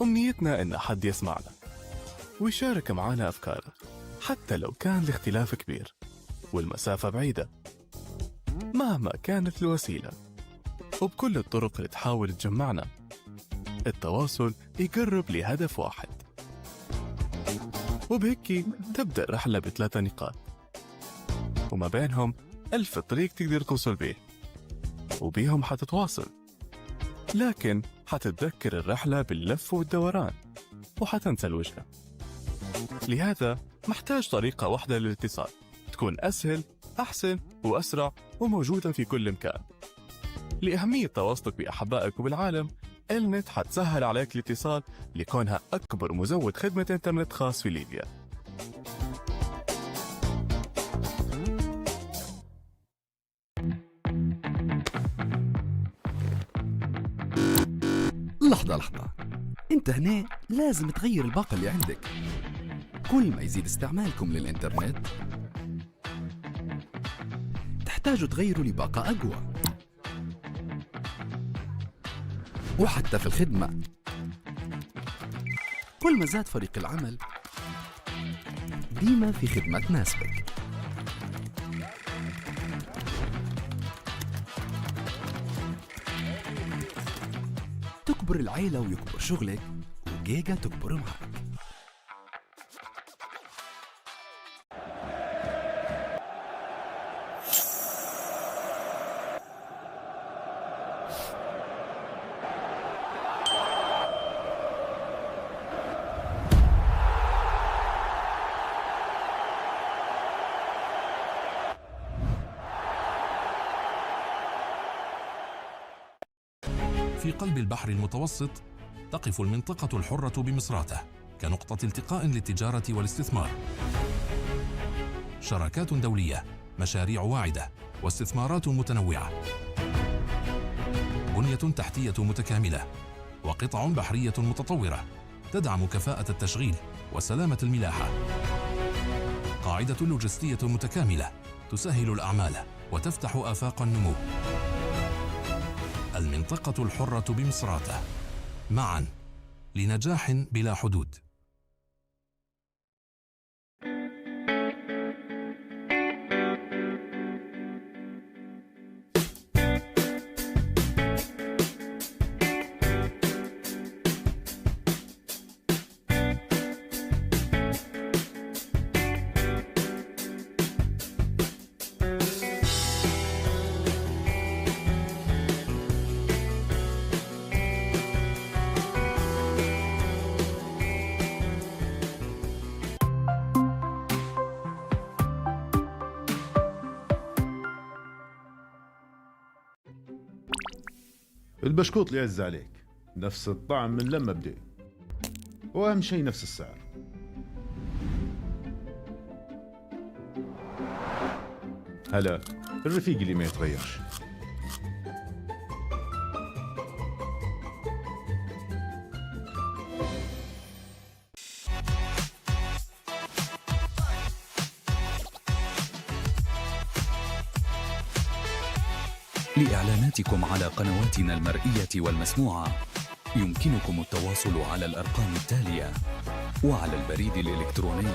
أمنيتنا إن حد يسمعنا ويشارك معنا أفكاره، حتى لو كان الاختلاف كبير والمسافة بعيدة. مهما كانت الوسيلة وبكل الطرق اللي تحاول تجمعنا، التواصل يقرب لهدف واحد. وبهيك تبدأ رحلة ب3 نقاط، وما بينهم 1000 طريق تقدر توصل بيه، وبيهم حتتواصل، لكن حتتذكر الرحلة باللف والدوران وحتنسى الوجهة. لهذا محتاج طريقة واحدة للاتصال تكون أسهل، أحسن وأسرع وموجودة في كل مكان. لأهمية تواصلك بأحبائك وبالعالم، النت حتسهل عليك الاتصال لكونها أكبر مزود خدمة إنترنت خاص في ليبيا. لحظة، انت هنا لازم تغير الباقة اللي عندك. كل ما يزيد استعمالكم للإنترنت تحتاجوا تغيروا لباقة أقوى. وحتى في الخدمة، كل ما زاد فريق العمل ديما في خدمة تناسبك. تكبر العيلة ويكبر شغلك، وجيجا تكبر معك. في قلب البحر المتوسط تقف المنطقة الحرة بمصراته كنقطة التقاء للتجارة والاستثمار. شراكات دولية، مشاريع واعدة، واستثمارات متنوعة. بنية تحتية متكاملة، وقطع بحرية متطورة تدعم كفاءة التشغيل وسلامة الملاحة. قاعدة لوجستية متكاملة تسهل الأعمال وتفتح آفاق النمو. المنطقة الحرة بمصراته، معاً لنجاح بلا حدود. البشكوط اللي يعز عليك نفس الطعم من لما بدأ، واهم شيء نفس السعر. هلا الرفيق اللي ما يتغيرش. لإعلاناتكم على قنواتنا المرئية والمسموعة يمكنكم التواصل على الأرقام التالية وعلى البريد الإلكتروني.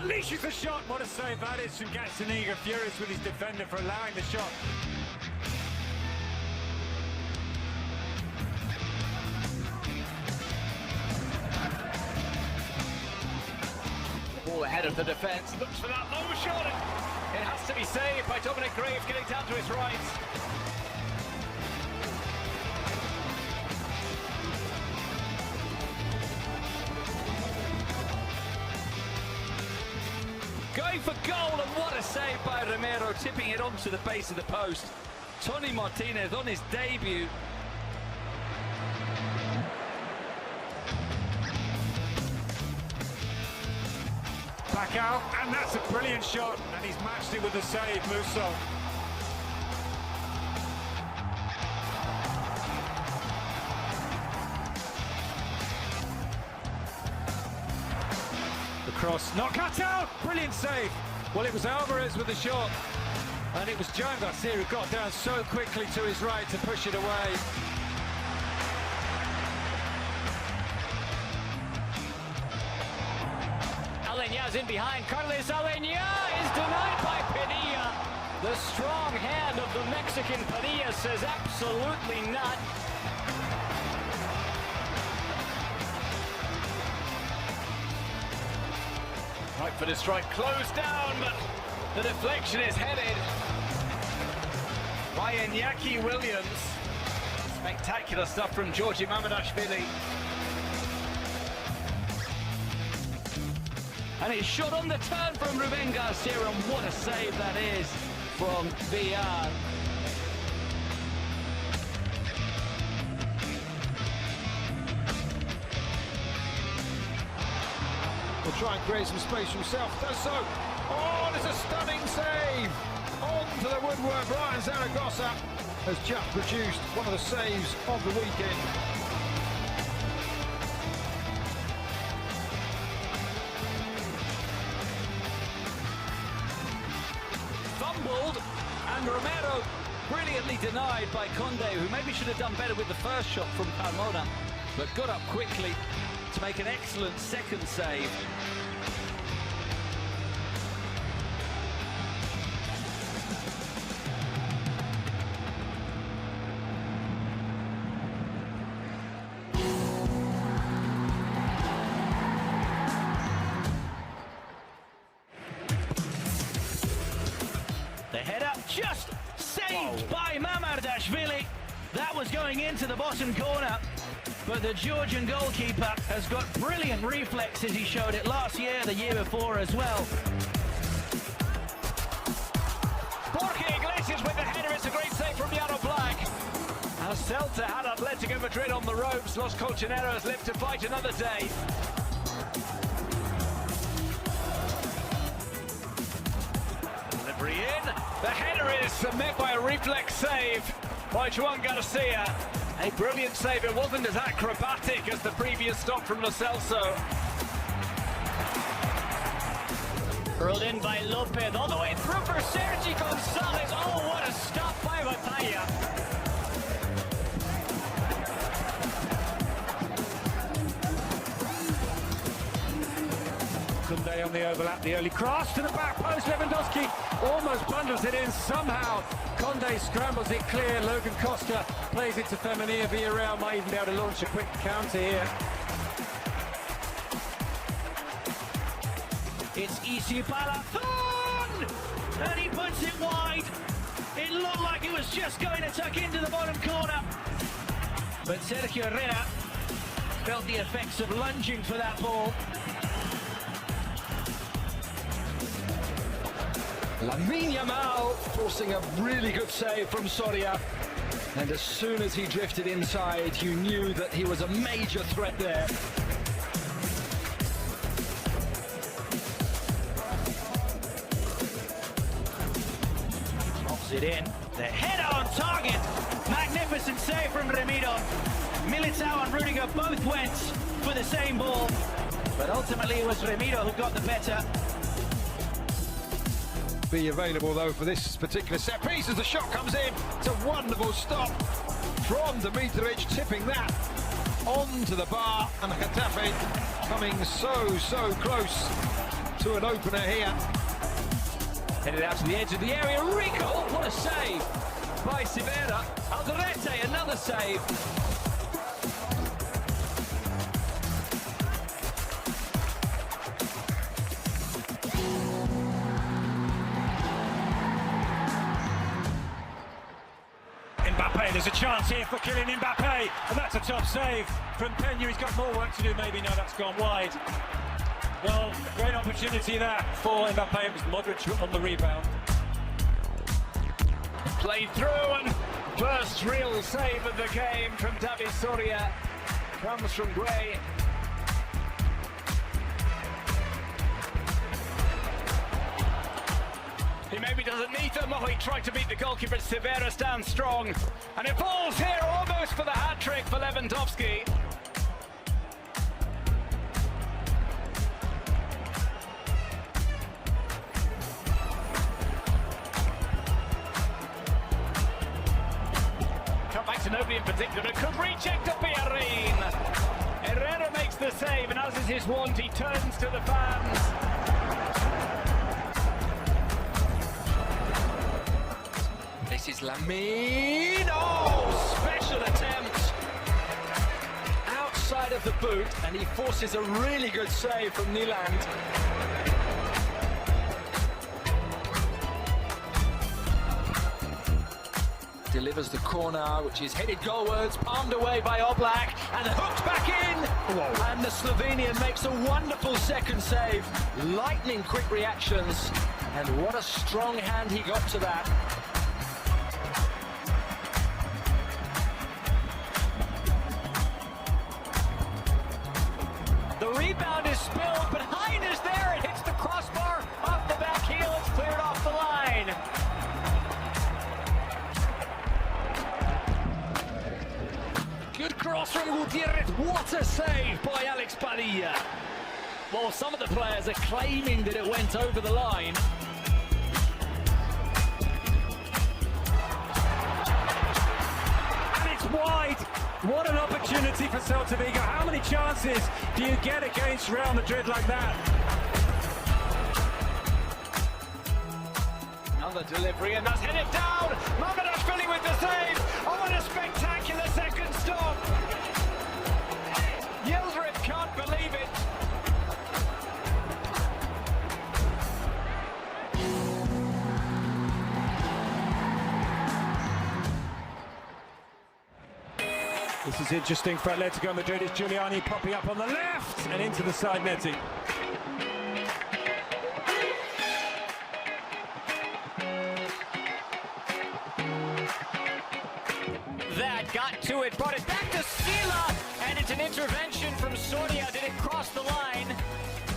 Unleashes the shot. What a save that is from Gazzaniga. Furious with his defender for allowing the shot. Ball ahead of the defence. Looks for that low shot. It has to be saved by Dominic Graves, getting down to his right. Going for goal, and what a save by Romero, tipping it onto the base of the post. Tony Martinez on his debut. Back out, and that's a brilliant shot, and he's matched it with the save, Musso. The cross, not cut out, brilliant save. Well, it was Alvarez with the shot, and it was Joan Garcia who got down so quickly to his right to push it away. Aleña's in behind. Carles Aleña is denied by Padilla. The strong hand of the Mexican Padilla says absolutely not. Right for the strike, closed down, but the deflection is headed by Iñaki Williams. Spectacular stuff from Georgi Mamardashvili. And it's shot on the turn from Ruben Garcia, and what a save that is from VR. Will try and create some space for himself, does so. Oh, there's a stunning save! On to the woodwork, Brian Zaragoza has just produced one of the saves of the weekend. Fumbled, and Romero brilliantly denied by Conde, who maybe should have done better with the first shot from Carmona, but got up quickly to make an excellent second save. The header just saved by Mamardashvili. That was going into the bottom corner, but the Georgian goalkeeper has got brilliant reflexes. He showed it last year, the year before as well. Jorge Iglesias with the header. It's a great save from Yaro Black. As Celta had Atletico Madrid on the ropes, Los Colchoneros live to fight another day. Delivery in. The header is met by a reflex save by Juan Garcia. A brilliant save. It wasn't as acrobatic as the previous stop from Lo Celso. Curled in by Lopez, all the way through for Sergi Gonzalez. Oh, what a stop by Batalla. Sunday on the overlap, the early cross to the back post. Lewandowski almost bundles it in somehow. Conde scrambles it clear. Logan Costa plays it to Femenia. Villarreal might even be able to launch a quick counter here. It's Isi Palathon! And he puts it wide. It looked like it was just going to tuck into the bottom corner. But Sergio Herrera felt the effects of lunging for that ball. Lamine Yamal forcing a really good save from Soria. And as soon as he drifted inside, you knew that he was a major threat there. Pops it in. The header on target. Magnificent save from Remiro. Militao and Rudiger both went for the same ball. But ultimately it was Remiro who got the better. Be available though for this particular set piece as the shot comes in. It's a wonderful stop from Dimitric, tipping that onto the bar, and Getafe coming so close to an opener here. Headed out to the edge of the area. Rico, what a save by Sivera. Alderete, another save. Mbappe, there's a chance here for Kylian Mbappe, and that's a top save from Peña. He's got more work to do, maybe. No, that's gone wide. Well, great opportunity there for Mbappe. It was Modric on the rebound. Played through, and first real save of the game from David Soria comes from Gray. He maybe doesn't need them. Oh, he tried to beat the goalkeeper. Severa stands strong. And it falls here almost for the hat-trick for Lewandowski. Come back to nobody in particular. It could recheck to Pierrin. Herrera makes the save, and as is his wont, he turns to the fans. This is Lamine. Oh, special attempt outside of the boot, and he forces a really good save from Nyland. Delivers the corner, which is headed goalwards, palmed away by Oblak, and hooked back in. Whoa. And the Slovenian makes a wonderful second save. Lightning quick reactions, and what a strong hand he got to that. The rebound is spilled, but Hein is there. It hits the crossbar off the back heel. It's cleared off the line. Good cross from Gutierrez. What a save by Alex Padilla. Well, some of the players are claiming that it went over the line. And it's wide. What an opportunity for Celta Vigo. How many chances do you get against Real Madrid like that? Another delivery, and that's headed down. Mamardashvili with the save. Oh, what a spectacular second stop. Yildirim can't believe it. This is interesting for Atletico Madrid. It's Giuliani popping up on the left and into the side netting. That got to it, brought it back to Sila, and it's an intervention from Sordia. Did it cross the line?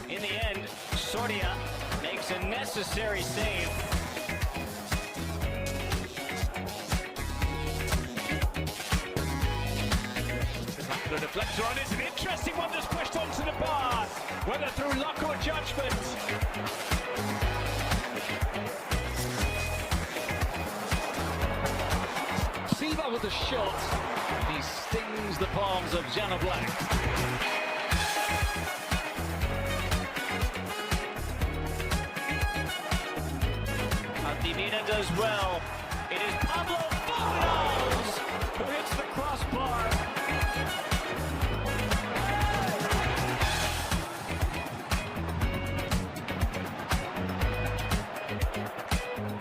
In the end, Sordia makes a necessary save. The deflector on is an interesting one that's pushed onto the bar, whether through luck or judgment. Silva with the shot. He stings the palms of Jan Oblak. Altimira does well. It is Pablo Fornals who hits the crossbar.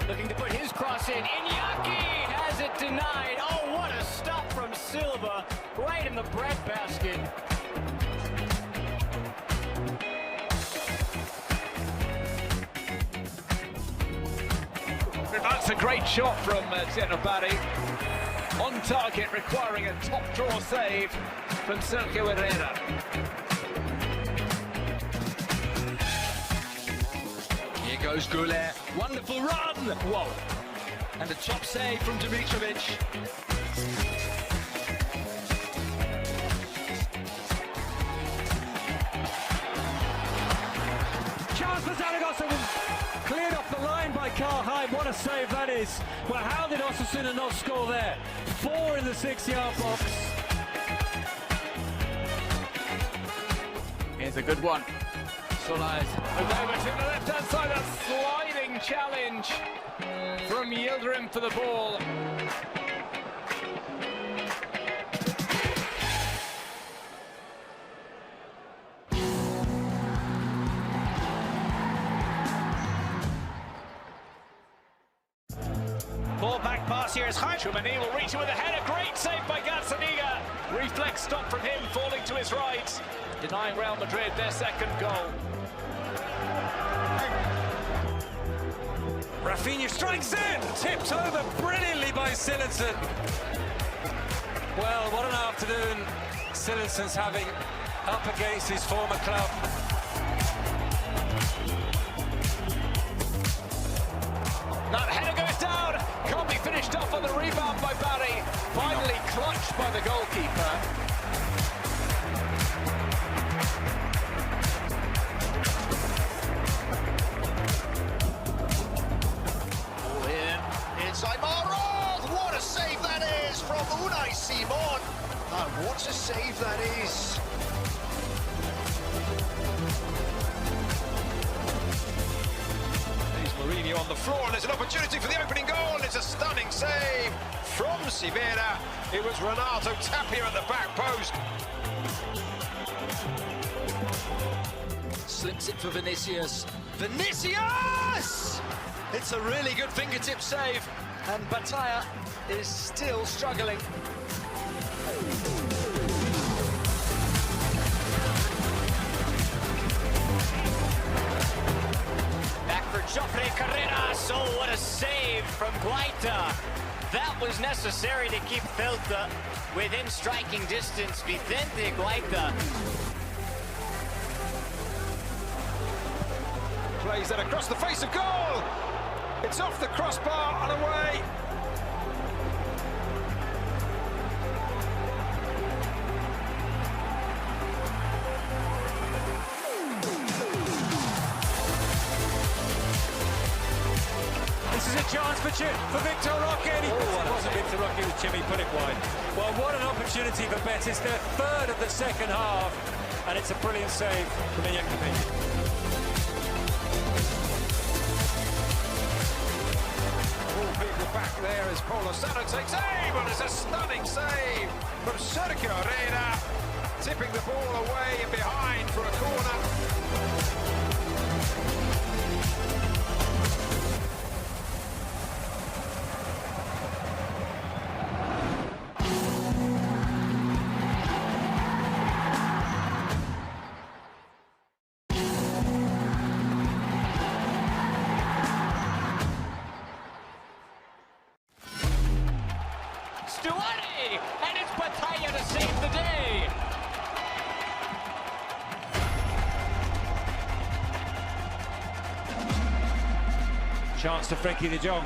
Looking to put his cross in. Iñaki has it denied. Oh, what a stop from Silva. Right in the breadbasket. That's a great shot from Zenobari. On target, requiring a top draw save from Sergio Herrera. Here goes Goulet. Wonderful run! Whoa! And a top save from Dimitrovic. Chance for Zaragoza, cleared off the line by Carl Hyde. What a save that is. Well, how did Osasuna not score there? 4 in the 6-yard box. Here's a good one. Solais over to the left-hand side, a sliding challenge from Yildirim for the ball. Ball back pass here is Hein. Chouameni will reach it with a header. Great save by Gazzaniga. Reflex stop from him, falling to his right, denying Real Madrid their second goal. Rafinha strikes in, tipped over brilliantly by Silensen. Well, what an afternoon Silensen's having up against his former club. That header goes down. Can't be finished off on the rebound by Barry. Finally clutched by the goalkeeper. Ball here inside Maroth. What a save that is from Unai Simon. And what a save that is. Mourinho on the floor, and there's an opportunity for the opening goal. It's a stunning save from Sivera. It was Renato Tapia at the back post. Slips it for Vinicius. Vinicius! It's a really good fingertip save, and Bataya is still struggling. Joffrey Carreras, oh what a save from Guaita. That was necessary to keep Celta within striking distance. Vicente Guaita. Plays that across the face of goal. It's off the crossbar and away. This is a chance for Victor Roque. It wasn't Victor Roque, it was Jimmy, put it wide. Well, what an opportunity for Betis. Their third of the second half, and it's a brilliant save from Iñaki. All people back there as Paulo Sano takes aim, and it's a stunning save from Sergio Herrera, tipping the ball away and behind for a corner. Stuani, and it's Bataya to save the day. Chance to Frenkie de Jong.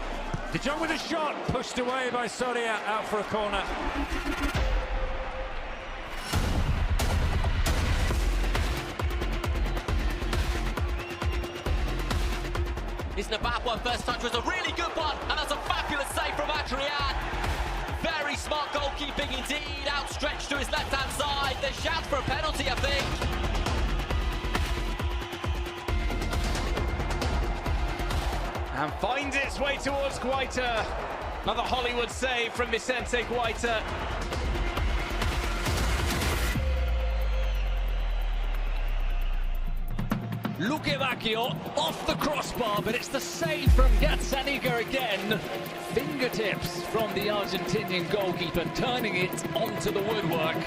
De Jong with a shot, pushed away by Soria, out for a corner. His Nabapwa first touch was a really good one, and that's a fabulous save from Adrian. Very smart goalkeeping indeed, outstretched to his left-hand side. There's shouts for a penalty, I think. And finds its way towards Guaita. Another Hollywood save from Vicente Guaita. Luque Bacchio off the crossbar, but it's the save from Gazzaniga again. Fingertips from the Argentinian goalkeeper, turning it onto the woodwork.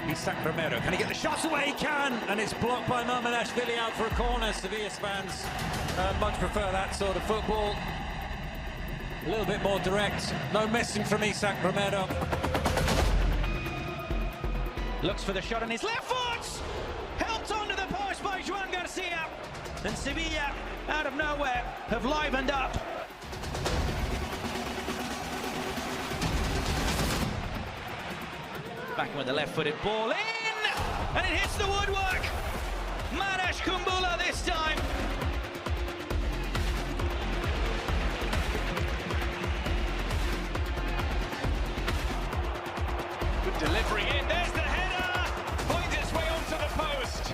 Isak Romero, can he get the shots away? He can, and it's blocked by Mamadashvili, out for a corner. Sevilla's fans much prefer that sort of football. A little bit more direct. No messing from Isak Romero. Looks for the shot on his left foot! Helped onto the post by Juan Garcia. And Sevilla, out of nowhere, have livened up. Back with the left-footed ball in! And it hits the woodwork! Manash Kumbula this time. Good delivery in, there's the header! Finds its way onto the post.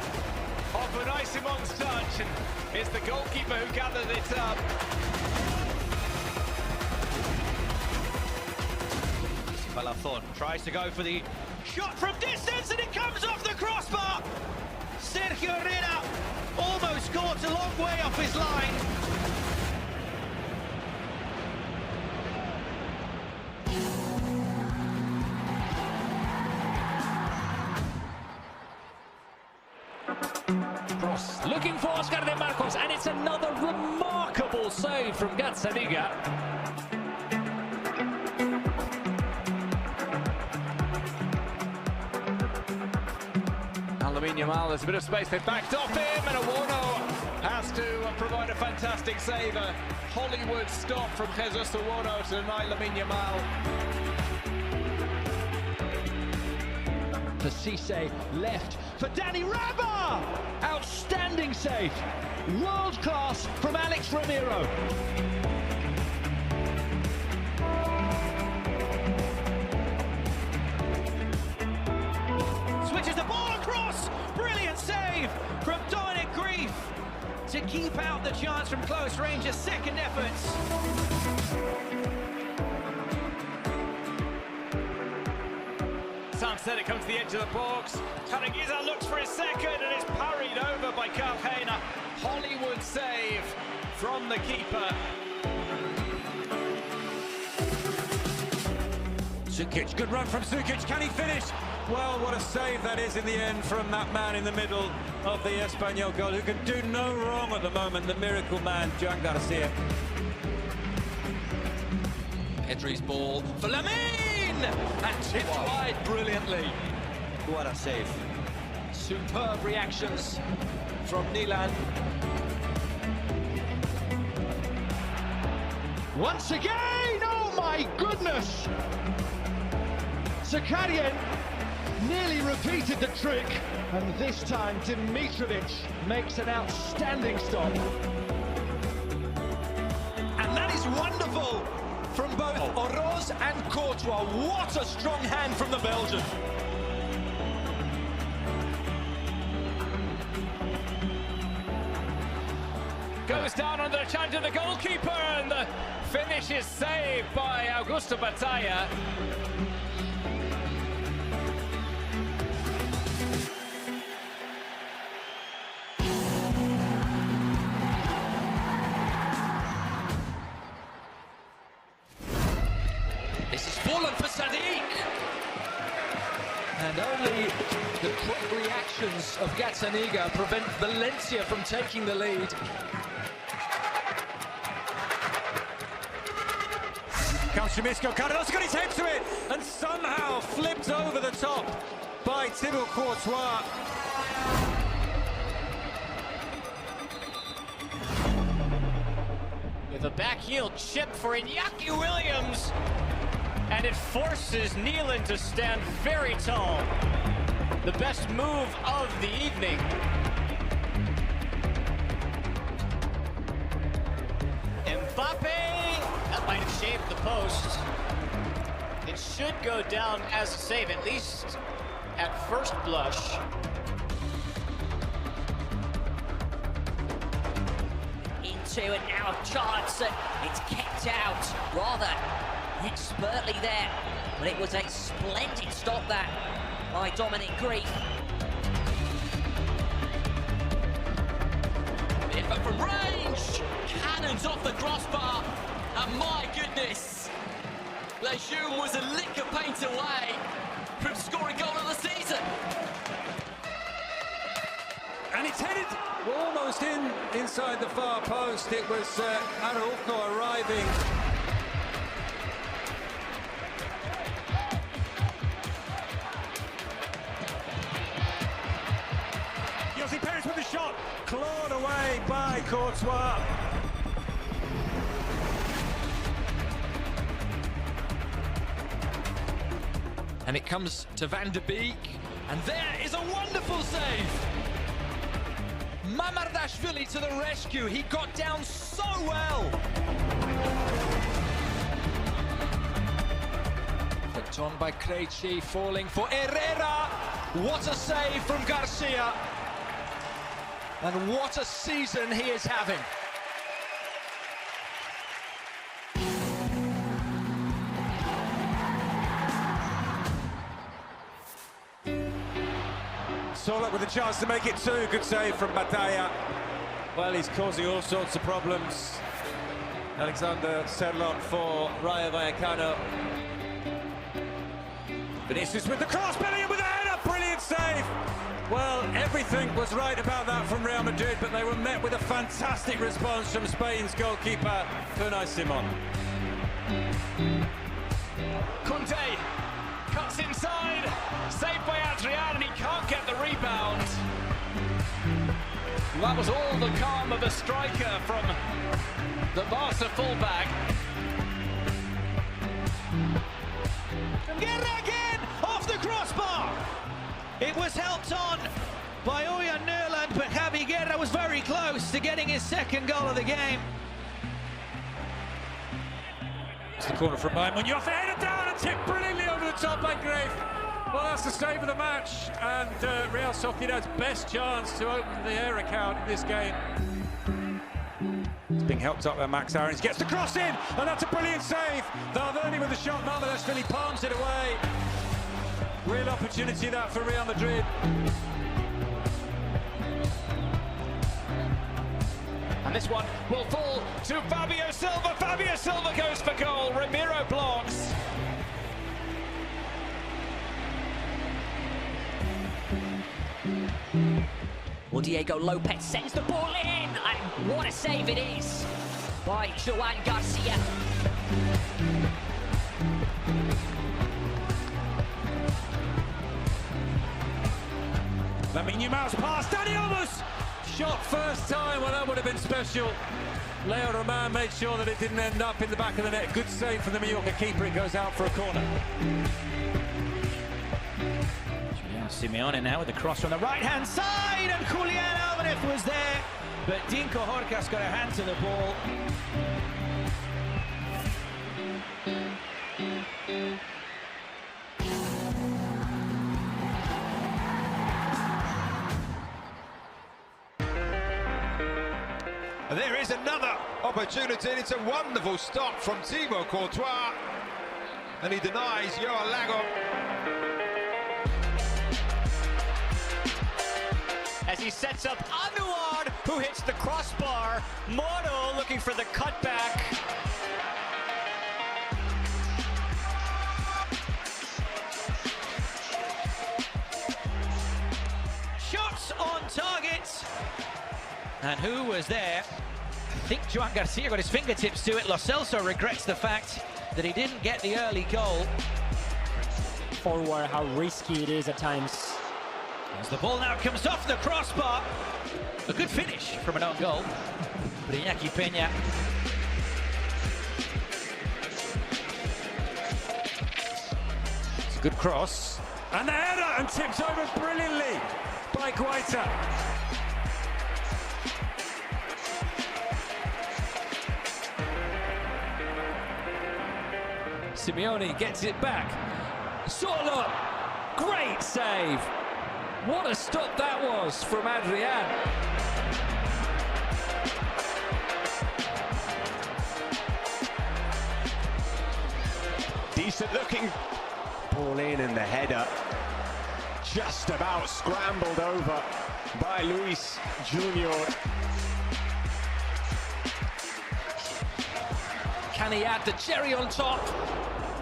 Off Unai Simon's touch, and it's the goalkeeper who gathered it up. Palazón tries to go for the shot from distance, and it comes off the crossbar. Sergio Herrera almost caught a long way off his line. Cross looking for Oscar de Marcos, and it's another remarkable save from Gazzaniga. Lamine Yamal, there's a bit of space, they backed off him, and Awono has to provide a fantastic save. A Hollywood stop from Jesus Oworo to deny Lamine Yamal. For Cisse, left for Danny Rabah! Outstanding save. World class from Alex Ramiro. Switches the ball across. Brilliant save from Dominic Grief to keep out the chance from close range. A second efforts. It comes to the edge of the box. Karagiza looks for his second and is parried over by Cartagena. Hollywood save from the keeper. Sukic, good run from Sukic. Can he finish? Well, what a save that is in the end from that man in the middle of the Espanyol goal, who can do no wrong at the moment, the miracle man, Joan Garcia. Pedri's ball for Lamine! And tipped wide brilliantly. What a save. Superb reactions from Nilan. Once again! Oh my goodness! Zakarian nearly repeated the trick. And this time Dimitrovic makes an outstanding stop. And that is wonderful! From both Oroz and Courtois. What a strong hand from the Belgian. Goes down under the challenge of the goalkeeper, and the finish is saved by Augusto Batalla. This is fallen for Sadiq. And only the quick reactions of Gazzaniga prevent Valencia from taking the lead. Comes Chamisco, Carlos got his head to it, and somehow flipped over the top by Thibaut Courtois. With a backheel chip for Iñaki Williams. And it forces Neelan to stand very tall. The best move of the evening. Mbappe! That might have shaved the post. It should go down as a save, at least at first blush. Into and now a chance, and it's kept out rather expertly there, but it was a splendid stop that by Dominic Grief. But from range, cannons off the crossbar, and my goodness, Lejeune was a lick of paint away from scoring goal of the season. And it's headed almost inside the far post. It was Araujo arriving. Jose Perez with the shot, clawed away by Courtois. And it comes to Van de Beek, and there is a wonderful save! Mamardashvili to the rescue, he got down so well! Flicked on by Krejci, falling for Herrera! What a save from Garcia! And what a season he is having! Solak with a chance to make it two. Good save from Batalla. Well, he's causing all sorts of problems. Alexander Serlot for Rayo Vallecano. Vinicius with the cross, Bellingham with the header. Brilliant save. Well, everything was right about that from Real Madrid, but they were met with a fantastic response from Spain's goalkeeper, Unai Simon. Kunte cuts inside, saved by Adrian, and he can't get the rebound. That was all the calm of a striker from the Barca fullback. Guerra again off the crossbar. It was helped on by Oya Nerland, but Javi Guerra was very close to getting his second goal of the game. It's the corner from Bayern Munoz, headed down and tipped brilliantly over the top by Grafe. Well, that's the save of the match, and Real Sociedad's best chance to open the air account in this game. It's being helped up by Max Aarons, gets the cross in, and that's a brilliant save. Valverde with the shot, Marmolez Philly palms it away. Real opportunity that for Real Madrid. And this one will fall to Fabio Silva. Fabio Silva goes for goal. Ramiro blocks. Well, Diego Lopez sends the ball in, and what a save it is by Joan Garcia. Lamine Yamal's pass, Dani Olmo's shot first time, well that would have been special. Leo Roman made sure that it didn't end up in the back of the net. Good save from the Mallorca keeper, it goes out for a corner. Simeone now with the cross from the right-hand side, and Julian Alvarez was there, but Dinko Horkas got a hand to the ball. There is another opportunity, and it's a wonderful stop from Thibaut Courtois, and he denies Joao Lago. As he sets up Anouar, who hits the crossbar. Moro looking for the cutback. Shots on target. And who was there? I think Joan Garcia got his fingertips to it. Lo Celso regrets the fact that he didn't get the early goal. Forward, how risky it is at times. As the ball now comes off the crossbar. A good finish from an own goal. But Iñaki Peña. It's a good cross. And the header, and tipped over brilliantly by Guaita. Simeone gets it back. Sorloth, great save. What a stop that was from Adrian. Decent looking ball in, and the header just about scrambled over by Luis Junior. Can he add the cherry on top?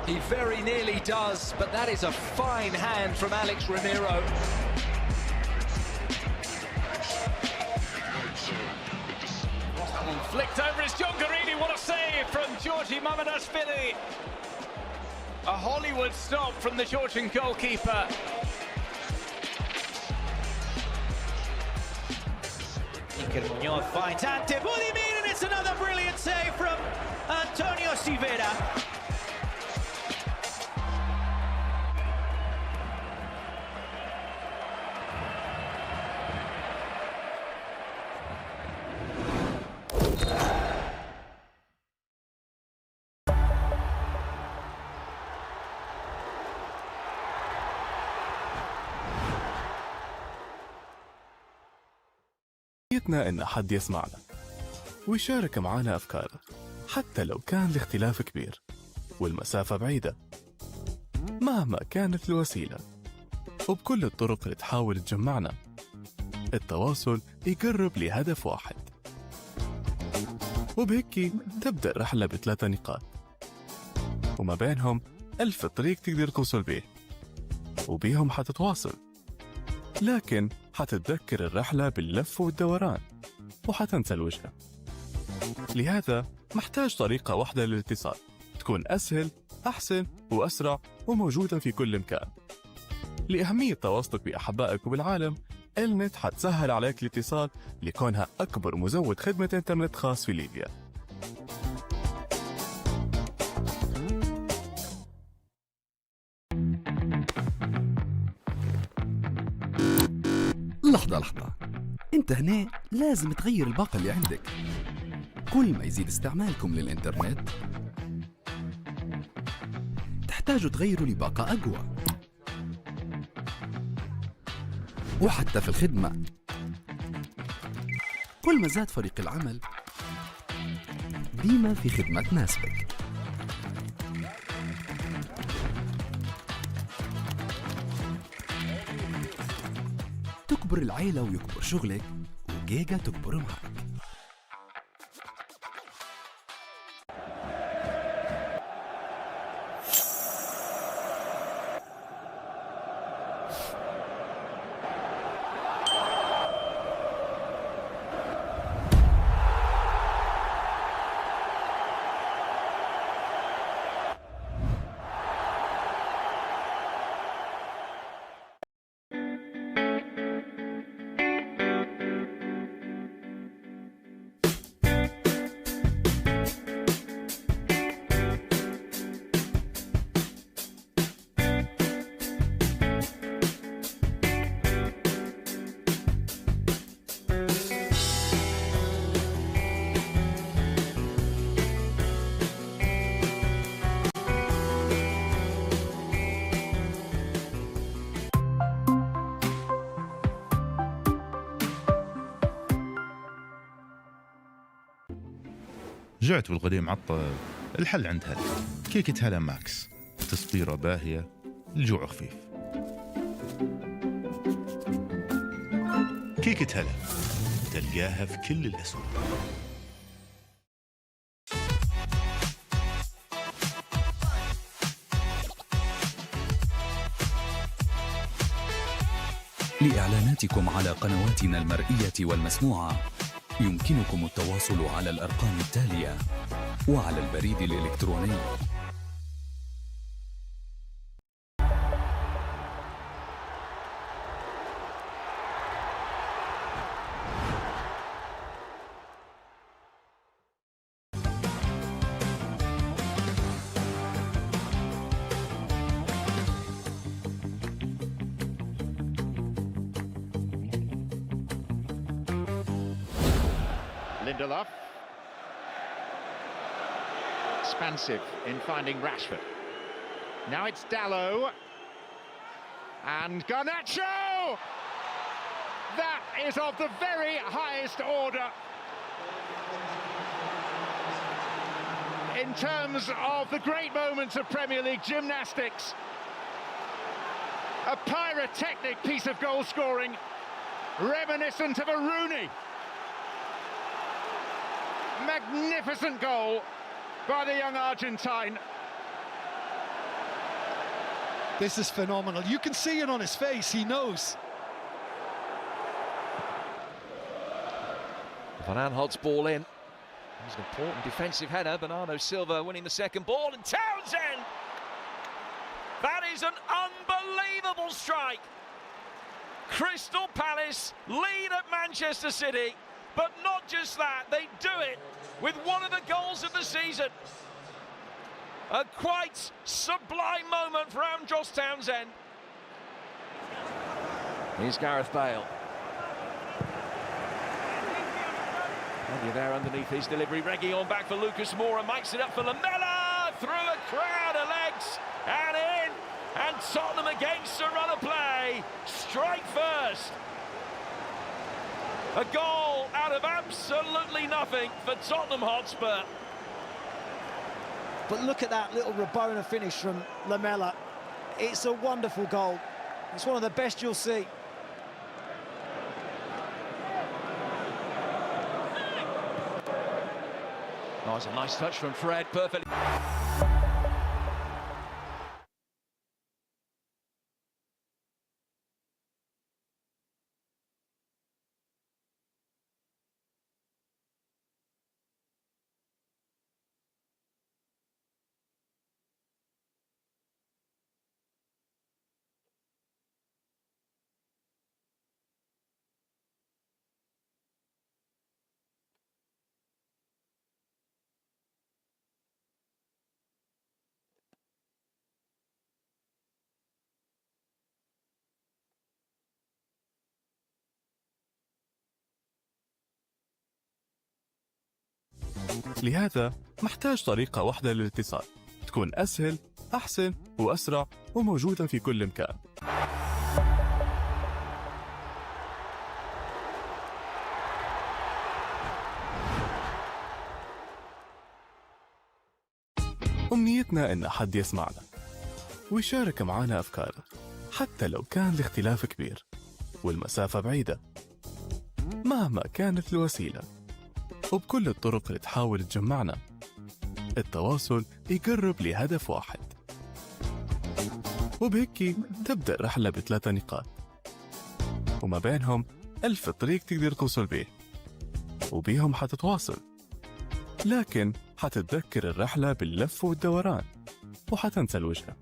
He very nearly does, but that is a fine hand from Alex Ramiro. Flicked over is John Guarini. What a save from Georgi Mamardashvili. A Hollywood stop from the Georgian goalkeeper. Iker Munoz finds Ante Budimir, and it's another brilliant save from Antonio Sivera. نيتنا إن حد يسمعنا ويشارك معنا أفكاره، حتى لو كان الاختلاف كبير والمسافة بعيدة، مهما كانت الوسيلة وبكل الطرق اللي تحاول تجمعنا. التواصل يقرب لهدف واحد، وبهيك تبدأ رحلة ب3 نقاط، وما بينهم 1000 طريق تقدر توصل بيه، وبيهم حتتواصل، لكن حتتذكر الرحلة باللف والدوران وحتنسى الوجهة. لهذا محتاج طريقة واحدة للاتصال تكون أسهل، أحسن وأسرع وموجودة في كل مكان. لأهمية تواصلك بأحبائك وبالعالم، النت حتسهل عليك الاتصال لكونها أكبر مزود خدمة إنترنت خاص في ليبيا. لحظة، انت هنا لازم تغير الباقة اللي عندك. كل ما يزيد استعمالكم للإنترنت تحتاجوا تغيروا لباقة أقوى. وحتى في الخدمة كل ما زاد فريق العمل ديما في خدمة تناسبك. تكبر العيلة ويكبر شغلك، وجيجا تكبر معك. جعت بالقديم عطل، الحل عند هلا. كيكة هلا ماكس، تصبيرة باهية، الجوع خفيف. كيكة هلا تلقاها في كل الأسواق. لإعلاناتكم على قنواتنا المرئية والمسموعة يمكنكم التواصل على الأرقام التالية وعلى البريد الإلكتروني. Lindelof, expansive in finding Rashford. Now it's Dalot and Garnacho. That is of the very highest order in terms of the great moments of Premier League gymnastics. A pyrotechnic piece of goal scoring, reminiscent of a Rooney. Magnificent goal by the young Argentine. This is phenomenal. You can see it on his face, he knows. Van Aanholt's ball in. It was an important defensive header. Bernardo Silva winning the second ball, and Townsend! That is an unbelievable strike. Crystal Palace lead at Manchester City. But not just that, they do it with one of the goals of the season. A quite sublime moment for Andros Townsend. Here's Gareth Bale. You're there underneath his delivery. Reguilon back for Lucas Moura, makes it up for Lamela, through a crowd of legs and in. And Tottenham against the run of play. Strike first. A goal out of absolutely nothing for Tottenham Hotspur. But look at that little Rabona finish from Lamela. It's a wonderful goal. It's one of the best you'll see. Oh, it's a nice touch from Fred, perfect. لهذا محتاج طريقة واحدة للاتصال تكون أسهل، أحسن وأسرع وموجودة في كل مكان. أمنيتنا إن حد يسمعنا ويشارك معنا أفكاره، حتى لو كان الاختلاف كبير والمسافة بعيدة، مهما كانت الوسيلة وبكل الطرق اللي تحاول تجمعنا. التواصل يقرب لهدف واحد، وبهيك تبدأ رحلة ب3 نقاط، وما بينهم 1000 طريق تقدر توصل بيه، وبيهم حتتواصل، لكن حتتذكر الرحلة باللف والدوران وحتنسى الوجهة.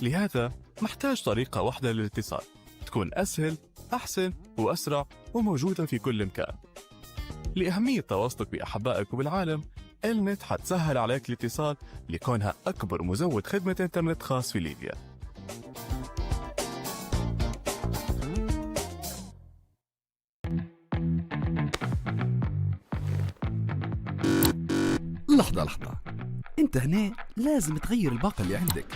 لهذا محتاج طريقة واحدة للاتصال تكون أسهل، أحسن وأسرع وموجودة في كل مكان. لأهمية تواصلك بأحبائك وبالعالم، النت حتسهل عليك الاتصال لكونها أكبر مزود خدمة إنترنت خاص في ليبيا. لحظة، انت هنا لازم تغير الباقة اللي عندك.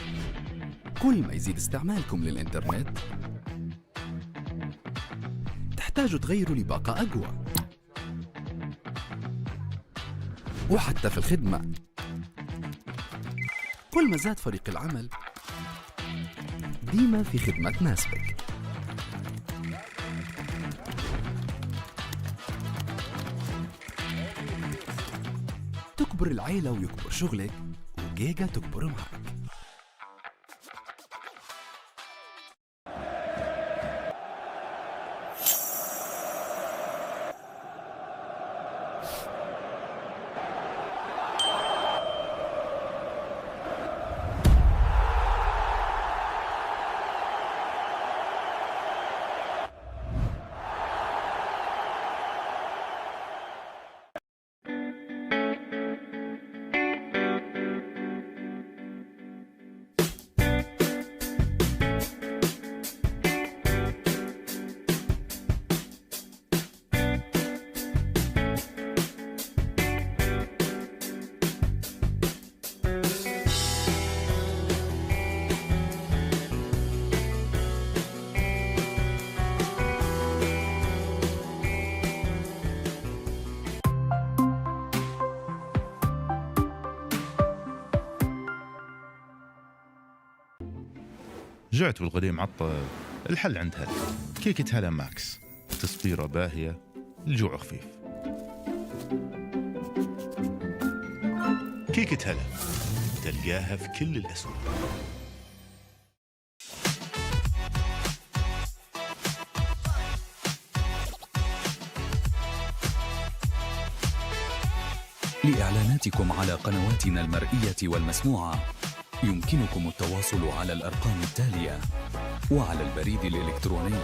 كل ما يزيد استعمالكم للإنترنت تحتاجوا تغيروا لباقة أقوى، وحتى في الخدمة كل ما زاد فريق العمل ديما في خدمة تناسبك. تكبر العيلة ويكبر شغلك، وجيجا تكبر معك. جعت بالغديم عطل، الحل عندها كيكة هلا ماكس، تصبيرة باهية، الجوع خفيف. كيكة هلا تلقاها في كل الأسواق. لإعلاناتكم على قنواتنا المرئية والمسموعة يمكنكم التواصل على الأرقام التالية وعلى البريد الإلكتروني.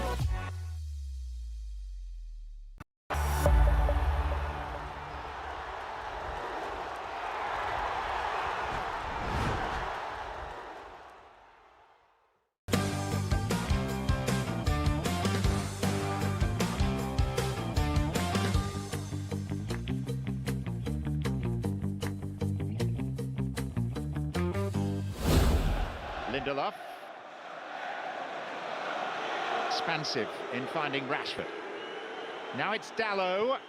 Lindelof. Expansive in finding Rashford. Now it's Dalot.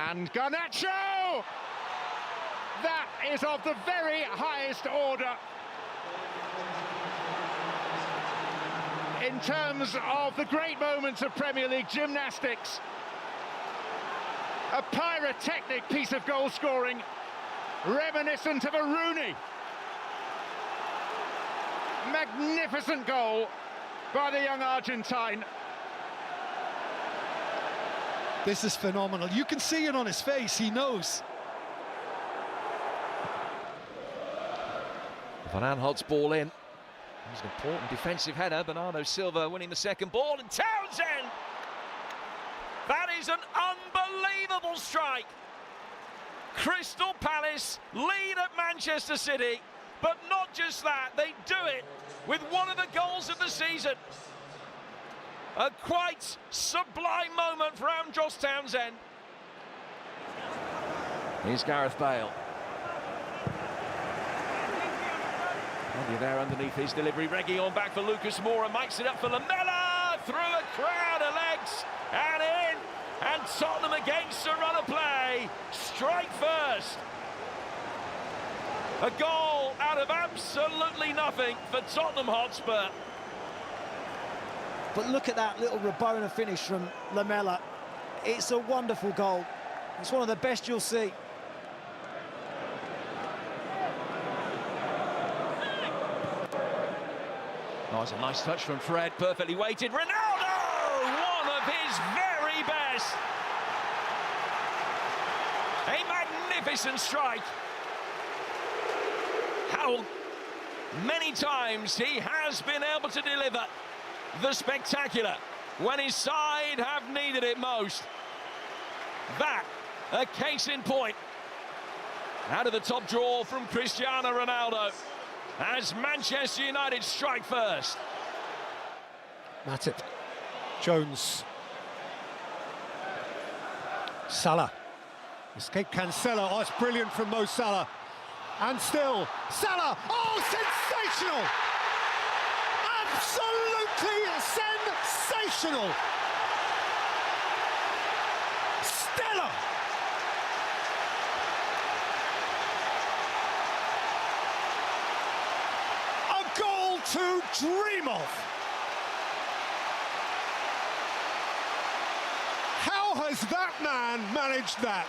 And Garnacho! That is of the very highest order. In terms of the great moments of Premier League gymnastics. A pyrotechnic piece of goal scoring, reminiscent of a Rooney. Magnificent goal by the young Argentine. This is phenomenal. You can see it on his face, he knows. Van Aanholt's ball in. There's an important defensive header. Bernardo Silva winning the second ball, and Townsend! That is an unbelievable strike. Crystal Palace lead at Manchester City. But not just that, they do it with one of the goals of the season. A quite sublime moment for Andros Townsend. Here's Gareth Bale. You're there underneath his delivery. Reguilon back for Lucas Moura, makes it up for Lamela, through a crowd of legs, and in. And Tottenham against the run of play. Strike first. A goal out of absolutely nothing for Tottenham Hotspur. But look at that little Rabona finish from Lamela. It's a wonderful goal. It's one of the best you'll see. Oh, it's a nice touch from Fred, perfectly weighted. Ronaldo! One of his very best. A magnificent strike. How many times he has been able to deliver the spectacular when his side have needed it most. That, a case in point. Out of the top draw from Cristiano Ronaldo as Manchester United strike first. Matip, Jones, Salah, escape Cancelo. Oh, it's brilliant from Mo Salah, and still Salah. Oh, sensational! Absolutely sensational! Stellar! A goal to dream of. How has that man managed that?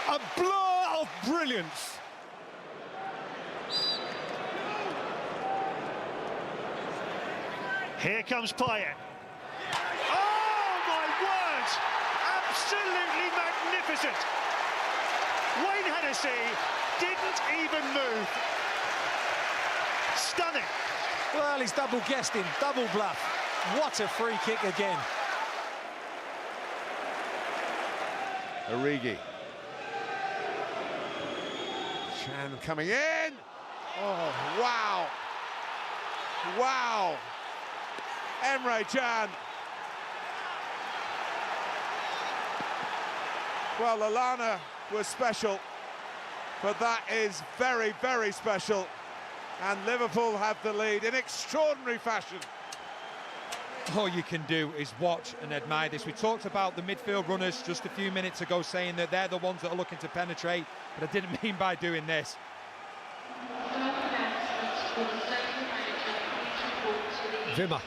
A blur of brilliance. Here comes Payet. Oh my word! Absolutely magnificent. Wayne Hennessy didn't even move. Stunning. Well, he's double guessed him, double bluff. What a free kick again. Origi. Chan coming in. Oh, wow. Wow. Emre Can. Well, Lallana was special, but that is very, very special. And Liverpool have the lead in extraordinary fashion. All you can do is watch and admire this. We talked about the midfield runners just a few minutes ago, saying that they're the ones that are looking to penetrate, but I didn't mean by doing this. Wimmer.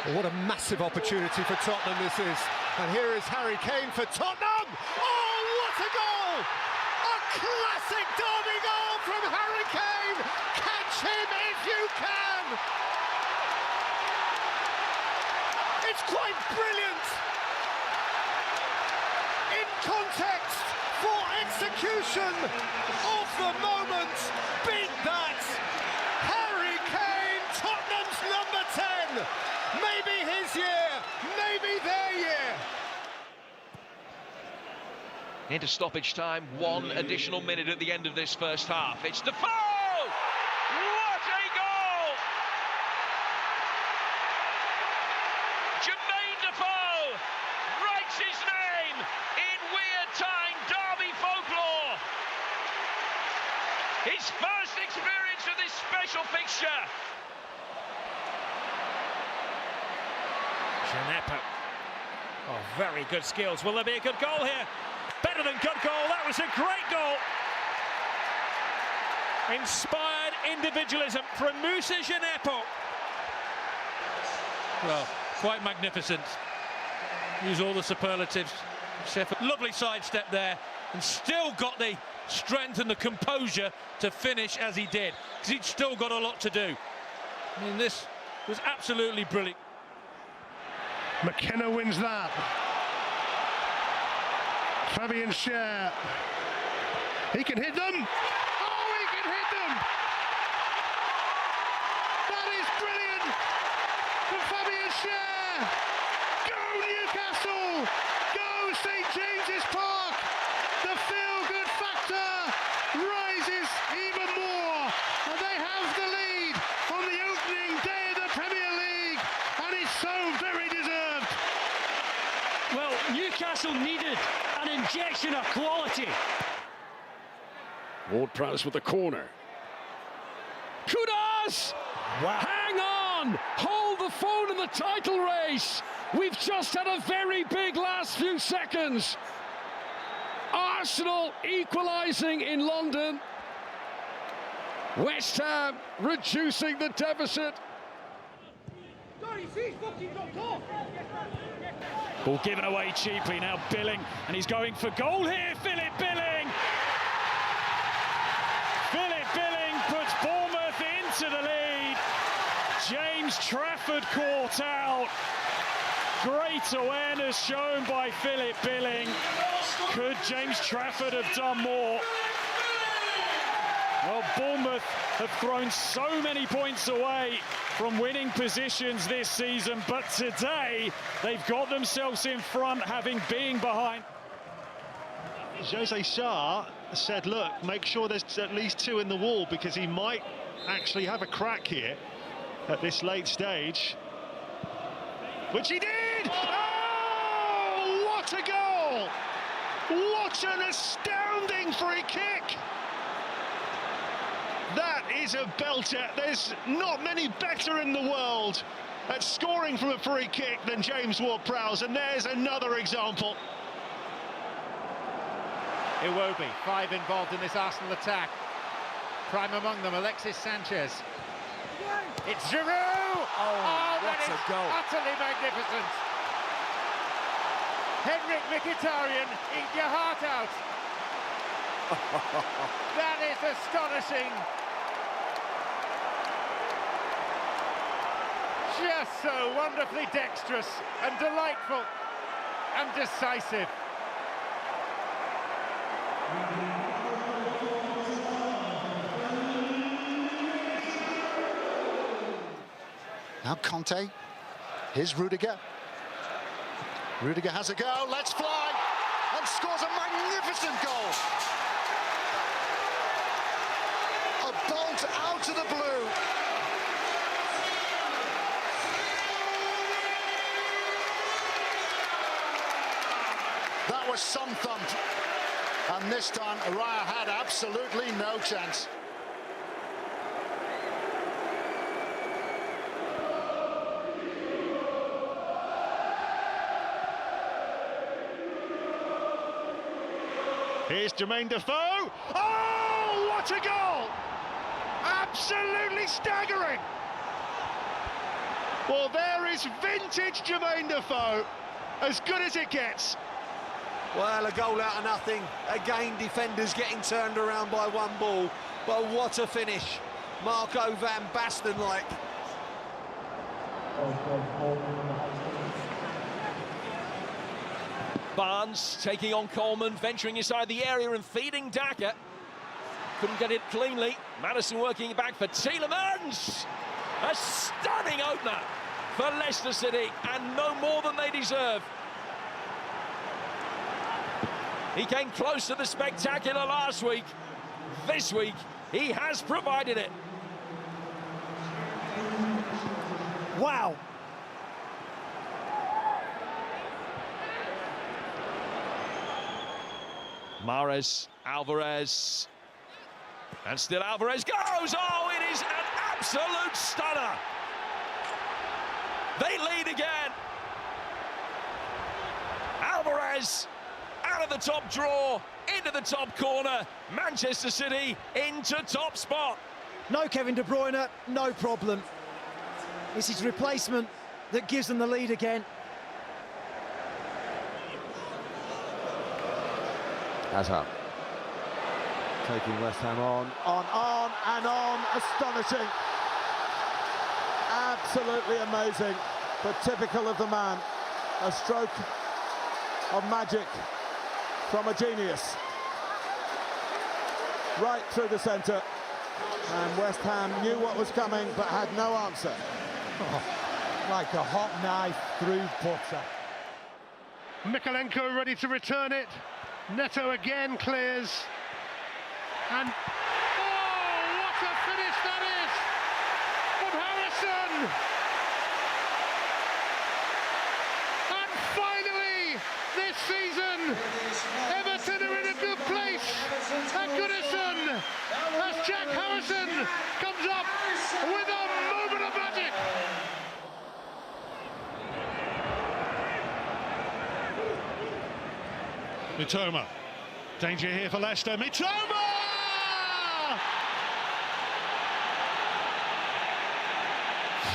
Oh, what a massive opportunity for Tottenham this is. And here is Harry Kane for Tottenham. Oh, what a goal! A classic derby goal from Harry Kane. Catch him if you can. It's quite brilliant. In context, for execution of the moment. Beat that. Harry Kane, Tottenham's number 10. Maybe his year, maybe their year. Into stoppage time, one additional minute at the end of this first half. It's Defoe! What a goal! Jermaine Defoe writes his name in weird time derby folklore. His first experience of this special fixture. Gineppo. Oh, very good skills. Will there be a good goal here? Better than good goal. That was a great goal. Inspired individualism from Moussa Gineppo. Well, quite magnificent. Use all the superlatives. Lovely sidestep there, and still got the strength and the composure to finish as he did, because he'd still got a lot to do. I mean, this was absolutely brilliant. McKenna wins that. Fabian Schär. He can hit them. Oh, he can hit them. That is brilliant from Fabian Schär. Go Newcastle. Go St James's Park. The feel-good factor rises even more. And they have the lead on the opening day of the Premier League. And it's so very deserved. Newcastle needed an injection of quality. Ward-Prowse with the corner. Kudas! Wow. Hang on! Hold the phone in the title race! We've just had a very big last few seconds. Arsenal equalising in London. West Ham reducing the deficit. Ball given away cheaply, now Billing, and he's going for goal here, Philip Billing! Philip Billing puts Bournemouth into the lead. James Trafford caught out. Great awareness shown by Philip Billing. Could James Trafford have done more? Well, Bournemouth have thrown so many points away from winning positions this season, but today they've got themselves in front, having been behind. Jose Sarr said, look, make sure there's at least 2 in the wall, because he might actually have a crack here at this late stage. Which he did! Oh, what a goal! What an astounding free kick! That is a belter. There's not many better in the world at scoring from a free kick than James Ward-Prowse, and there's another example. Iwobi, 5 involved in this Arsenal attack. Prime among them, Alexis Sanchez. It's Giroud! Oh, what a goal. Utterly magnificent. Henrik Mkhitaryan, eat your heart out. That is astonishing. Just so wonderfully dexterous and delightful and decisive. Now Conte, here's Rudiger. Rudiger has a go, let's fly, and scores a magnificent goal. A bolt out of the blue. That was some thump, and this time Araya had absolutely no chance. Here's Jermaine Defoe. Oh, what a goal! Absolutely staggering. Well, there is vintage Jermaine Defoe, as good as it gets. Well, a goal out of nothing. Again, defenders getting turned around by one ball. But what a finish. Marco van Basten-like. Barnes taking on Coleman, venturing inside the area and feeding Daka. Couldn't get it cleanly. Maddison working back for Tielemans. A stunning opener for Leicester City, and no more than they deserve. He came close to the spectacular last week. This week, he has provided it. Wow. Mahrez, Alvarez, and still Alvarez goes. Oh, it is an absolute stunner. They lead again. Alvarez out of the top draw, into the top corner. Manchester City into top spot. No Kevin De Bruyne, no problem. It's his replacement that gives them the lead again. Hazard. Taking West Ham on and on. Astonishing. Absolutely amazing, but typical of the man. A stroke of magic from a genius. Right through the centre. And West Ham knew what was coming, but had no answer. Oh, like a hot knife through butter. Mykolenko ready to return it. Neto again clears. And oh, what a finish that is from Harrison! And finally, this this season. Everton are in a good place. And Goodison, as Jack Harrison comes up with a moment of magic. Mitoma, danger here for Leicester. Mitoma!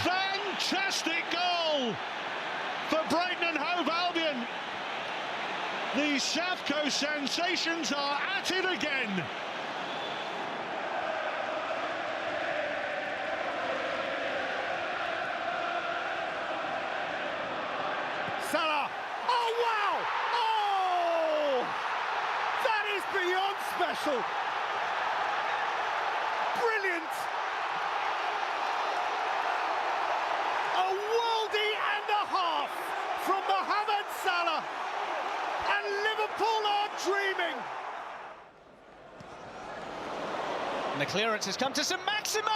Fantastic goal for Brighton and Hove Albion. The South Coast sensations are at it again. Salah! Oh, wow! Oh! That is beyond special! Brilliant! A worldie and a half from Mohamed Salah, and Liverpool are dreaming. And the clearance has come to St. Maxima!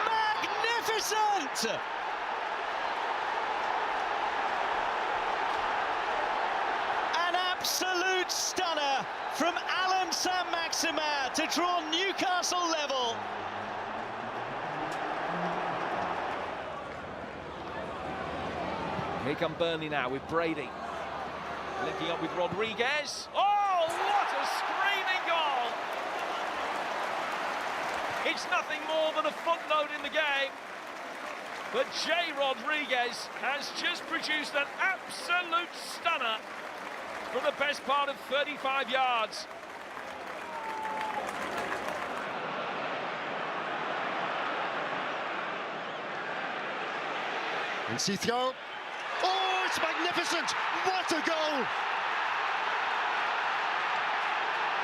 Magnificent! An absolute stunner from Alan St. Maxima to draw Newcastle level. Here come Burnley now with Brady. Linking up with Rodriguez. Oh, what a screaming goal! It's nothing more than a footnote in the game. But Jay Rodriguez has just produced an absolute stunner from the best part of 35 yards. And Sithio. Oh, it's magnificent! What a goal!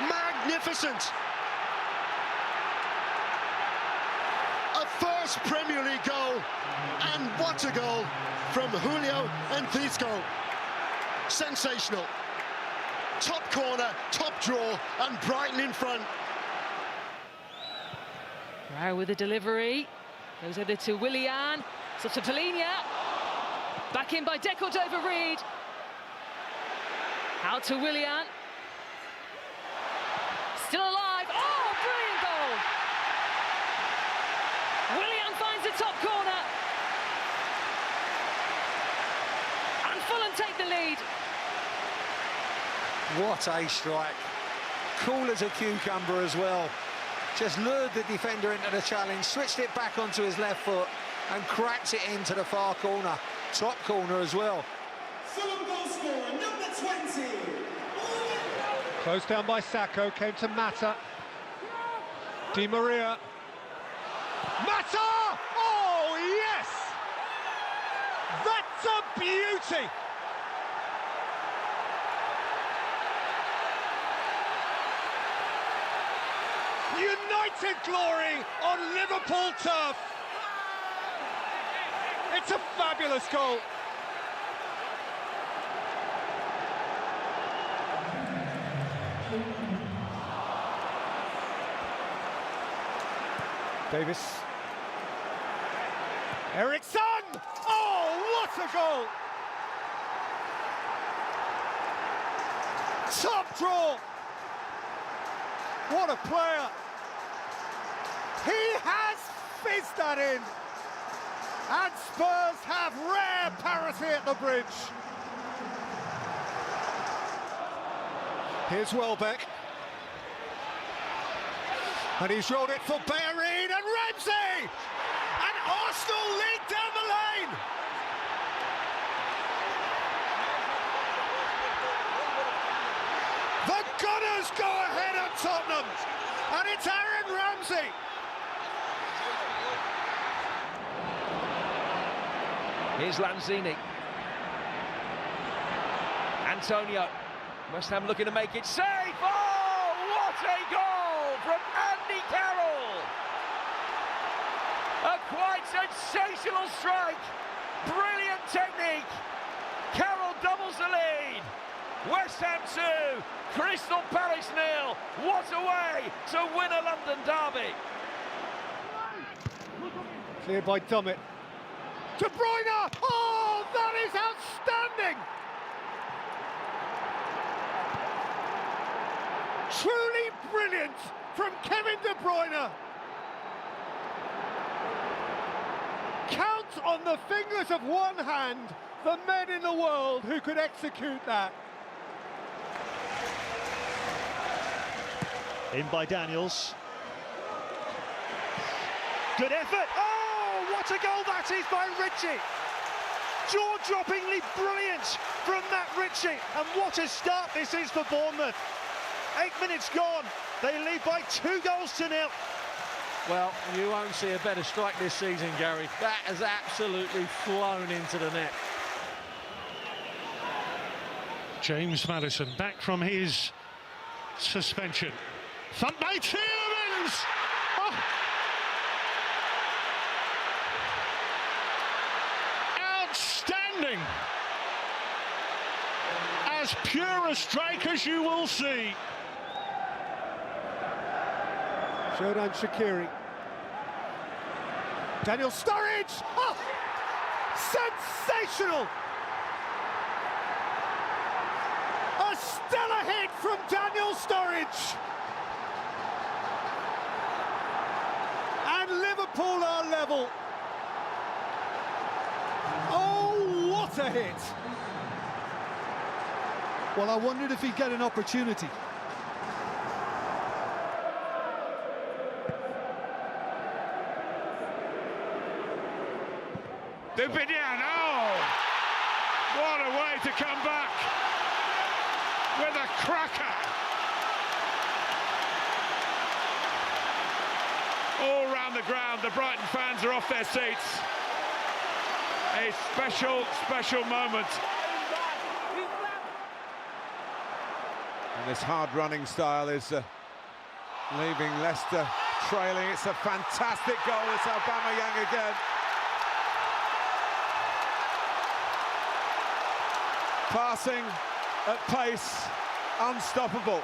Magnificent! A first Premier League goal, and what a goal from Julio and Thisco. Sensational. Top corner, top draw, and Brighton in front. Rao with the delivery. Goes over to Willian. So to Polinia. Back in by Decordova-Reid. Out to Willian. Still alive. Oh, brilliant goal! Willian finds the top corner. And Fulham take the lead. What a strike. Cool as a cucumber as well. Just lured the defender into the challenge, switched it back onto his left foot and cracked it into the far corner. Top corner as well. Fulham goal scorer, number 20. Closed down by Sacco, came to Mata. Di Maria. Mata! Oh, yes! That's a beauty! United glory on Liverpool turf. It's a fabulous goal. Davis. Eriksson! Oh, what a goal! Top draw! What a player! He has fizzed that in! And Spurs have rare parity at the bridge. Here's Welbeck. And he's rolled it for Bellerin and Ramsey! And Arsenal lead down the lane! The Gunners go ahead at Tottenham! And it's Aaron Ramsey! Here's Lanzini. Antonio. West Ham looking to make it safe. Oh, what a goal from Andy Carroll! A quite sensational strike. Brilliant technique. Carroll doubles the lead. West Ham 2, Crystal Palace 0. What a way to win a London derby. Cleared by Dummett. De Bruyne! Oh, that is outstanding! Truly brilliant from Kevin De Bruyne. Count on the fingers of one hand the men in the world who could execute that. In by Daniels. Good effort. Oh, what a goal that is by Ritchie. Jaw-droppingly brilliant from Matt Ritchie. And what a start this is for Bournemouth. 8 minutes gone. They lead by 2-0. Well, you won't see a better strike this season, Gary. That has absolutely flown into the net. James Maddison back from his suspension. Thumped by Tielemans! Oh. Outstanding! As pure a strike as you will see. Xherdan Shaqiri. Daniel Sturridge! Oh! Sensational! A stellar hit from Daniel Sturridge! And Liverpool are level. Oh, what a hit! Well, I wondered if he'd get an opportunity. Dubinian, oh! What a way to come back with a cracker. All round the ground, the Brighton fans are off their seats. A special, special moment. And this hard-running style is leaving Leicester trailing. It's a fantastic goal. It's Aubameyang again. Passing at pace, unstoppable.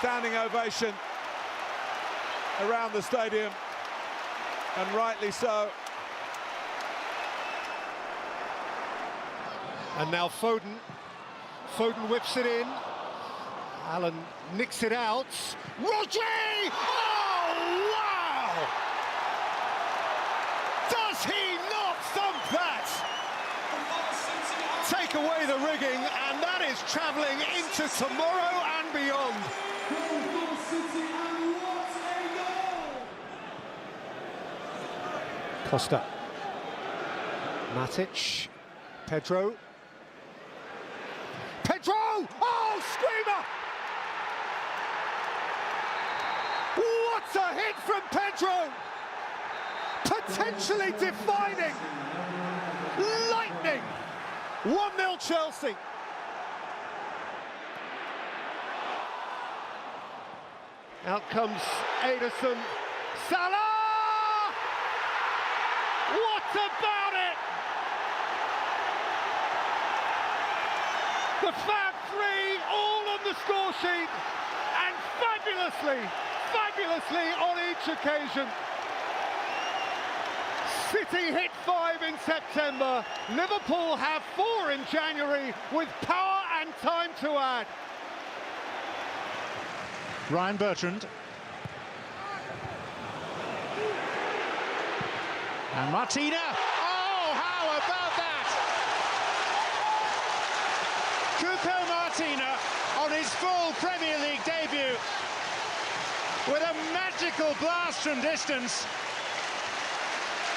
Standing ovation around the stadium, and rightly so. And now Foden whips it in. Allen nicks it out. Rodri! Oh, wow! Does he not thump that? Take away the rigging, and that is travelling into tomorrow and beyond. Costa. Matic. Pedro. Oh, screamer! What a hit from Pedro! Potentially defining! Lightning! 1-0 Chelsea. Out comes Ederson. Salah! What about it? The Fab Three all on the score sheet, and fabulously on each occasion. City hit 5 in September. Liverpool have 4 in January with power and time to add. Ryan Bertrand. And Martina. Oh, how about that? Cuco Martina on his full Premier League debut with a magical blast from distance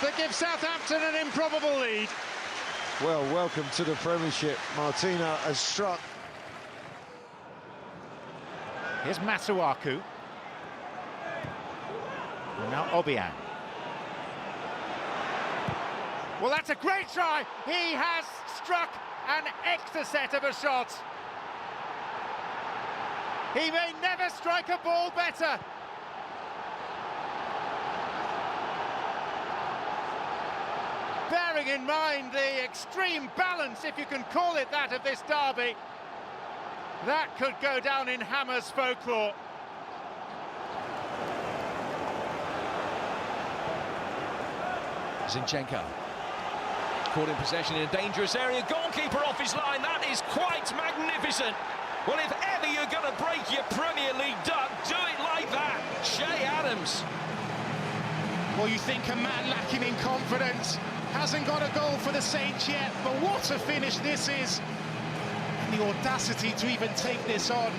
that gives Southampton an improbable lead. Well, welcome to the Premiership. Martina has struck. Here's Masuaku. And now Obiang. Well, that's a great try. He has struck an extra set of a shot. He may never strike a ball better. Bearing in mind the extreme balance, if you can call it that, of this derby, that could go down in Hammers folklore. Zinchenko. caught in possession in a dangerous area. Goalkeeper off his line. That is quite magnificent. Well, if ever you're going to break your Premier League duck, do it like that. Shea Adams. Well, you think a man lacking in confidence hasn't got a goal for the Saints yet, but what a finish this is. And the audacity to even take this on.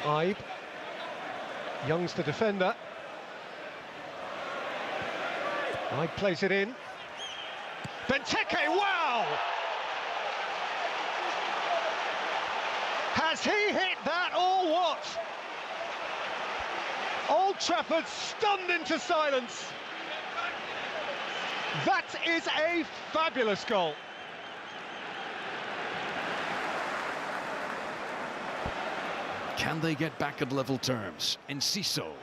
Ibe. Young's the defender. Ibe plays it in. Benteke, wow! Has he hit that or what? Old Trafford stunned into silence. That is a fabulous goal. Can they get back at level terms? Enciso.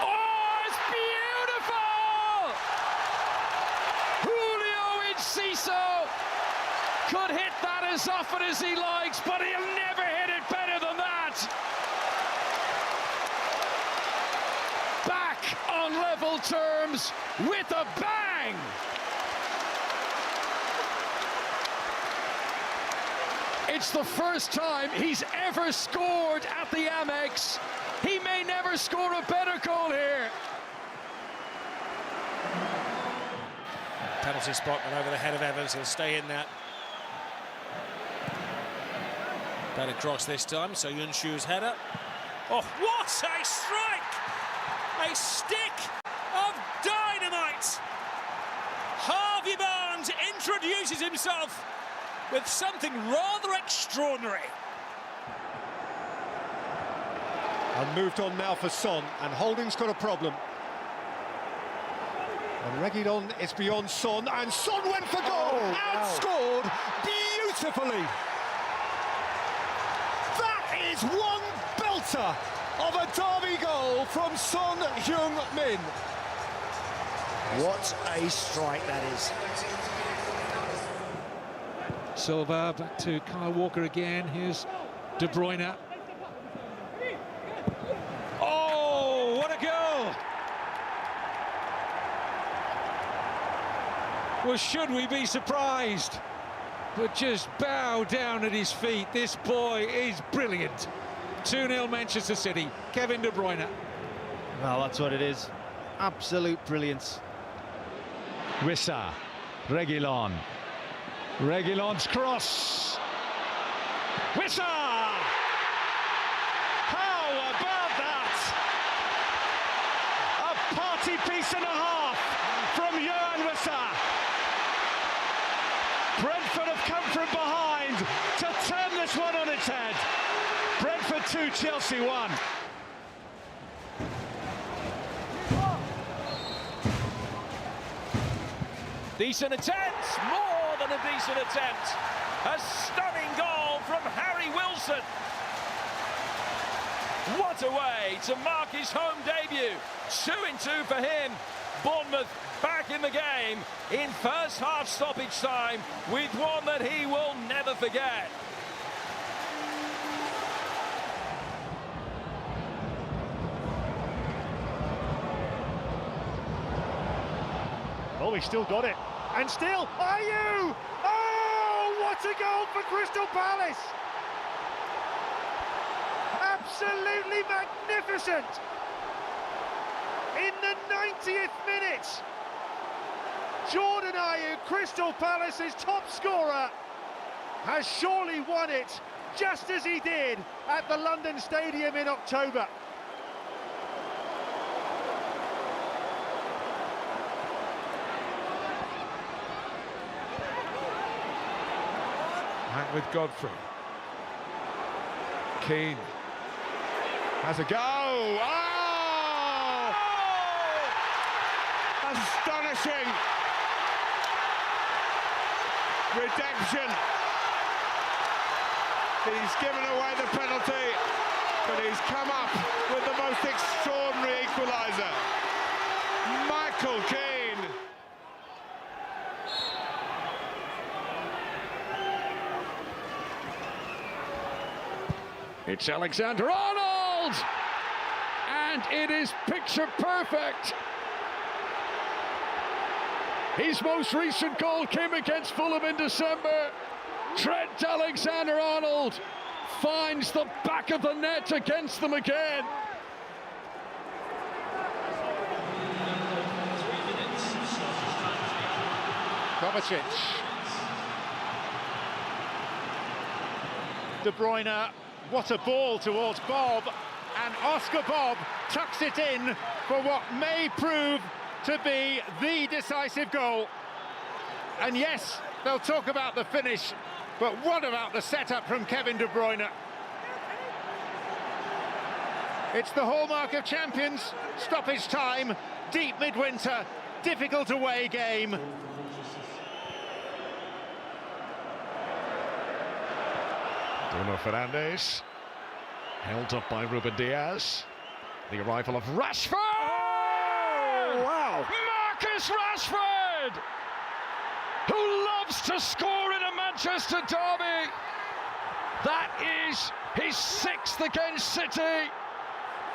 Oh, it's beautiful! Julio Enciso could hit that as often as he likes, but he'll never hit it better than that. Back on level terms with a bang! It's the first time he's ever scored at the Amex. He may never score a better goal here. Penalty spot and over the head of Evans. He'll stay in that. Better cross this time, so Yunshu's header. Oh, what a strike! A stick of dynamite! Harvey Barnes introduces himself with something rather extraordinary. And moved on now for Son, and Holding's got a problem. And Reguilon is beyond Son, and Son went for goal and scored beautifully. That is one belter of a derby goal from Son Heung-min. What a strike that is. Silva back to Kyle Walker again. Here's De Bruyne. Oh, what a goal! Well, should we be surprised? But just bow down at his feet. This boy is brilliant. 2-0 Manchester City. Kevin De Bruyne. Well, that's what it is. Absolute brilliance. Wissa, Reguilon. Reguilon's cross. Wissa! How about that? A party piece and a half from Jørn Wissa. Brentford have come from behind to turn this one on its head. Brentford 2, Chelsea 1. Decent attempt, more than a decent attempt. A stunning goal from Harry Wilson. What a way to mark his home debut. 2-2 for him. Bournemouth back in the game in first half stoppage time with one that he will never forget. Oh, he still got it. And still, Ayew! Oh, what a goal for Crystal Palace! Absolutely magnificent! In the 90th minute, Jordan Ayew, Crystal Palace's top scorer, has surely won it, just as he did at the London Stadium in October. Back with Godfrey. Keane has a go. Oh! Astonishing redemption. He's given away the penalty, but he's come up with the most extraordinary equaliser. Michael Keane. It's Alexander-Arnold! And it is picture perfect. His most recent goal came against Fulham in December. Trent Alexander-Arnold finds the back of the net against them again. Kovacic. De Bruyne, what a ball towards Bob, and Oscar Bob tucks it in for what may prove to be the decisive goal. And yes, they'll talk about the finish, but what about the setup from Kevin De Bruyne? It's the hallmark of champions, stoppage time, deep midwinter, difficult away game. Bruno Fernandes, held up by Ruben Diaz. The arrival of Rashford! Oh, wow! Marcus Rashford! Who loves to score in a Manchester derby! That is his 6th against City!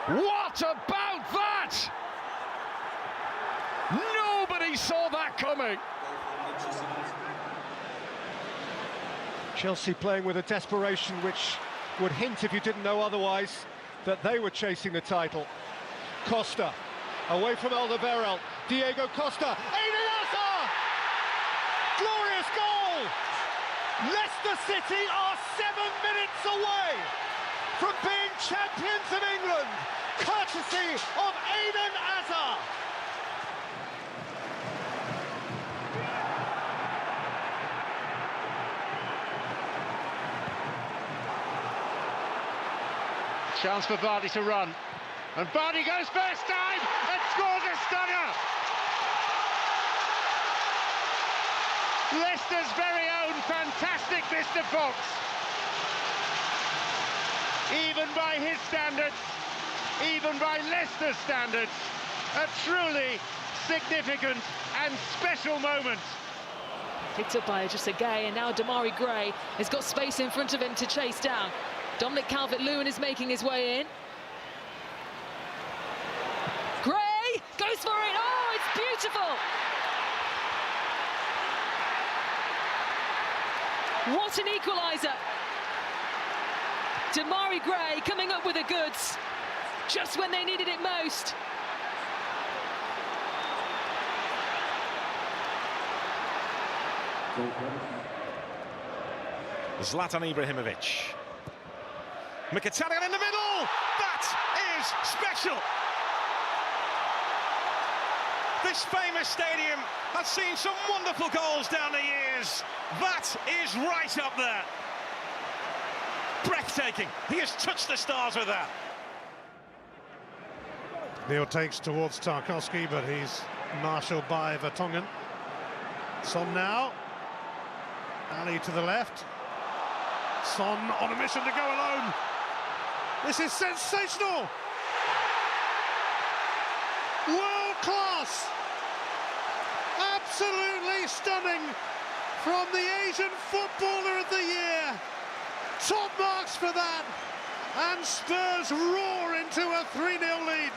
What about that? Nobody saw that coming! Chelsea playing with a desperation which would hint, if you didn't know otherwise, that they were chasing the title. Costa, away from Alderweireld. Diego Costa, Eden Hazard! Glorious goal! Leicester City are 7 minutes away from being champions of England, courtesy of Eden Hazard. Chance for Vardy to run. And Vardy goes first time and scores a stunner! Leicester's very own fantastic Mr. Fox. Even by his standards, even by Leicester's standards, a truly significant and special moment. Picked up by just a Gay, and now Damari Gray has got space in front of him to chase down. Dominic Calvert-Lewin is making his way in. Gray goes for it. Oh, it's beautiful. What an equaliser. Damari Gray coming up with the goods just when they needed it most. Zlatan Ibrahimovic. Mkhitaryan in the middle! That is special! This famous stadium has seen some wonderful goals down the years. That is right up there. Breathtaking. He has touched the stars with that. Neil takes towards Tarkowski, but he's marshalled by Vertonghen. Son now. Ali to the left. Son on a mission to go alone. This is sensational! World class! Absolutely stunning from the Asian Footballer of the Year. Top marks for that. And Spurs roar into a 3-0 lead.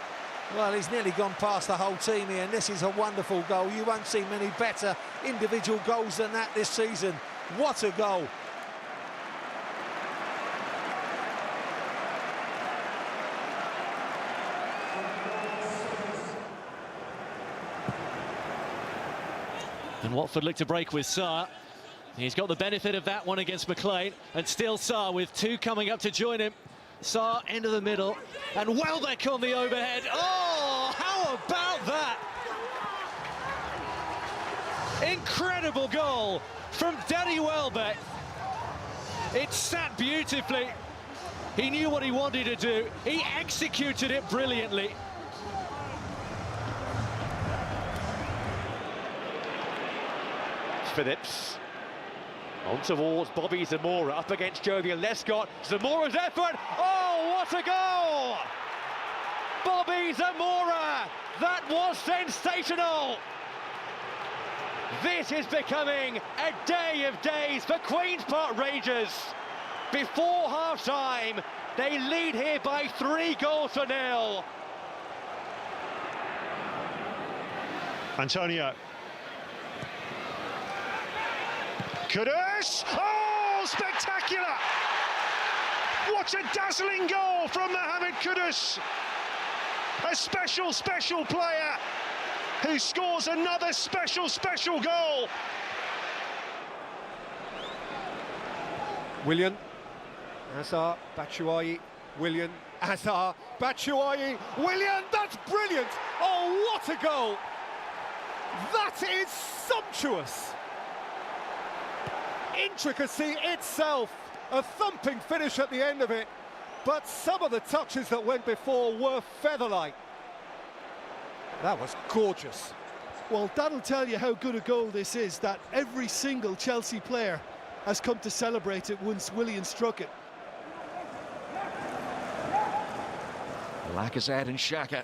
Well, he's nearly gone past the whole team here, and this is a wonderful goal. You won't see many better individual goals than that this season. What a goal. And Watford look to break with Sarr. He's got the benefit of that one against McLean, and still Sarr with 2 coming up to join him. Sarr into the middle, and Welbeck on the overhead. Oh, how about that? Incredible goal from Danny Welbeck. It sat beautifully. He knew what he wanted to do. He executed it brilliantly. Phillips on towards Bobby Zamora, up against Jovian Lescott. Zamora's effort, oh, what a goal! Bobby Zamora, that was sensational! This is becoming a day of days for Queen's Park Rangers. Before half-time, they lead here by 3-0. Antonio Kudus! Oh, spectacular! What a dazzling goal from Mohamed Kudus! A special, special player who scores another special, special goal. Willian, Azar, Batshuayi, Willian, Azar, Batshuayi, Willian, that's brilliant! Oh, what a goal! That is sumptuous! Intricacy itself, a thumping finish at the end of it, but some of the touches that went before were feather-light. That was gorgeous. Well, that'll tell you how good a goal this is, that every single Chelsea player has come to celebrate it once Willian struck it. Lacazette and Xhaka.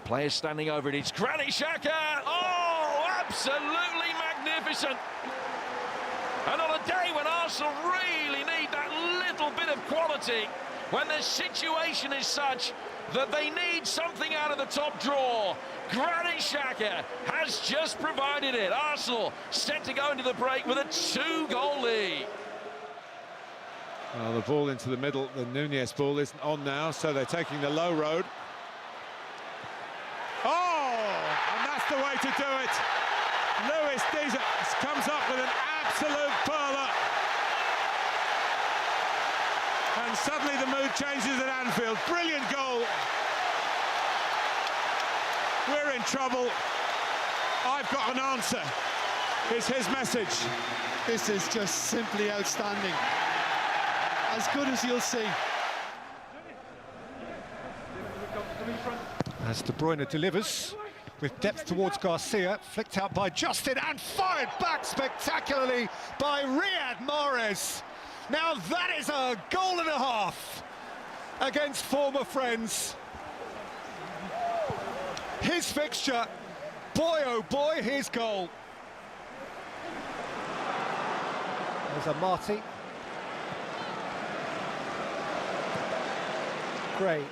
Players standing over it. It's Granit Xhaka. Oh, absolutely magnificent. And on a day when Arsenal really need that little bit of quality, when the situation is such that they need something out of the top drawer, Granit Xhaka has just provided it. Arsenal set to go into the break with a 2-goal lead. Well, the ball into the middle, the Nunez ball isn't on now, so they're taking the low road. Oh, and that's the way to do it. Luis Diaz comes up with an absolute perler. And suddenly the mood changes at Anfield. Brilliant goal. We're in trouble. I've got an answer, is his message. This is just simply outstanding. As good as you'll see. As De Bruyne delivers, with depth towards Garcia, flicked out by Justin and fired back spectacularly by Riyad Mahrez. Now that is a goal and a half against former friends. His fixture, boy oh boy, his goal. There's a Marty. Gray.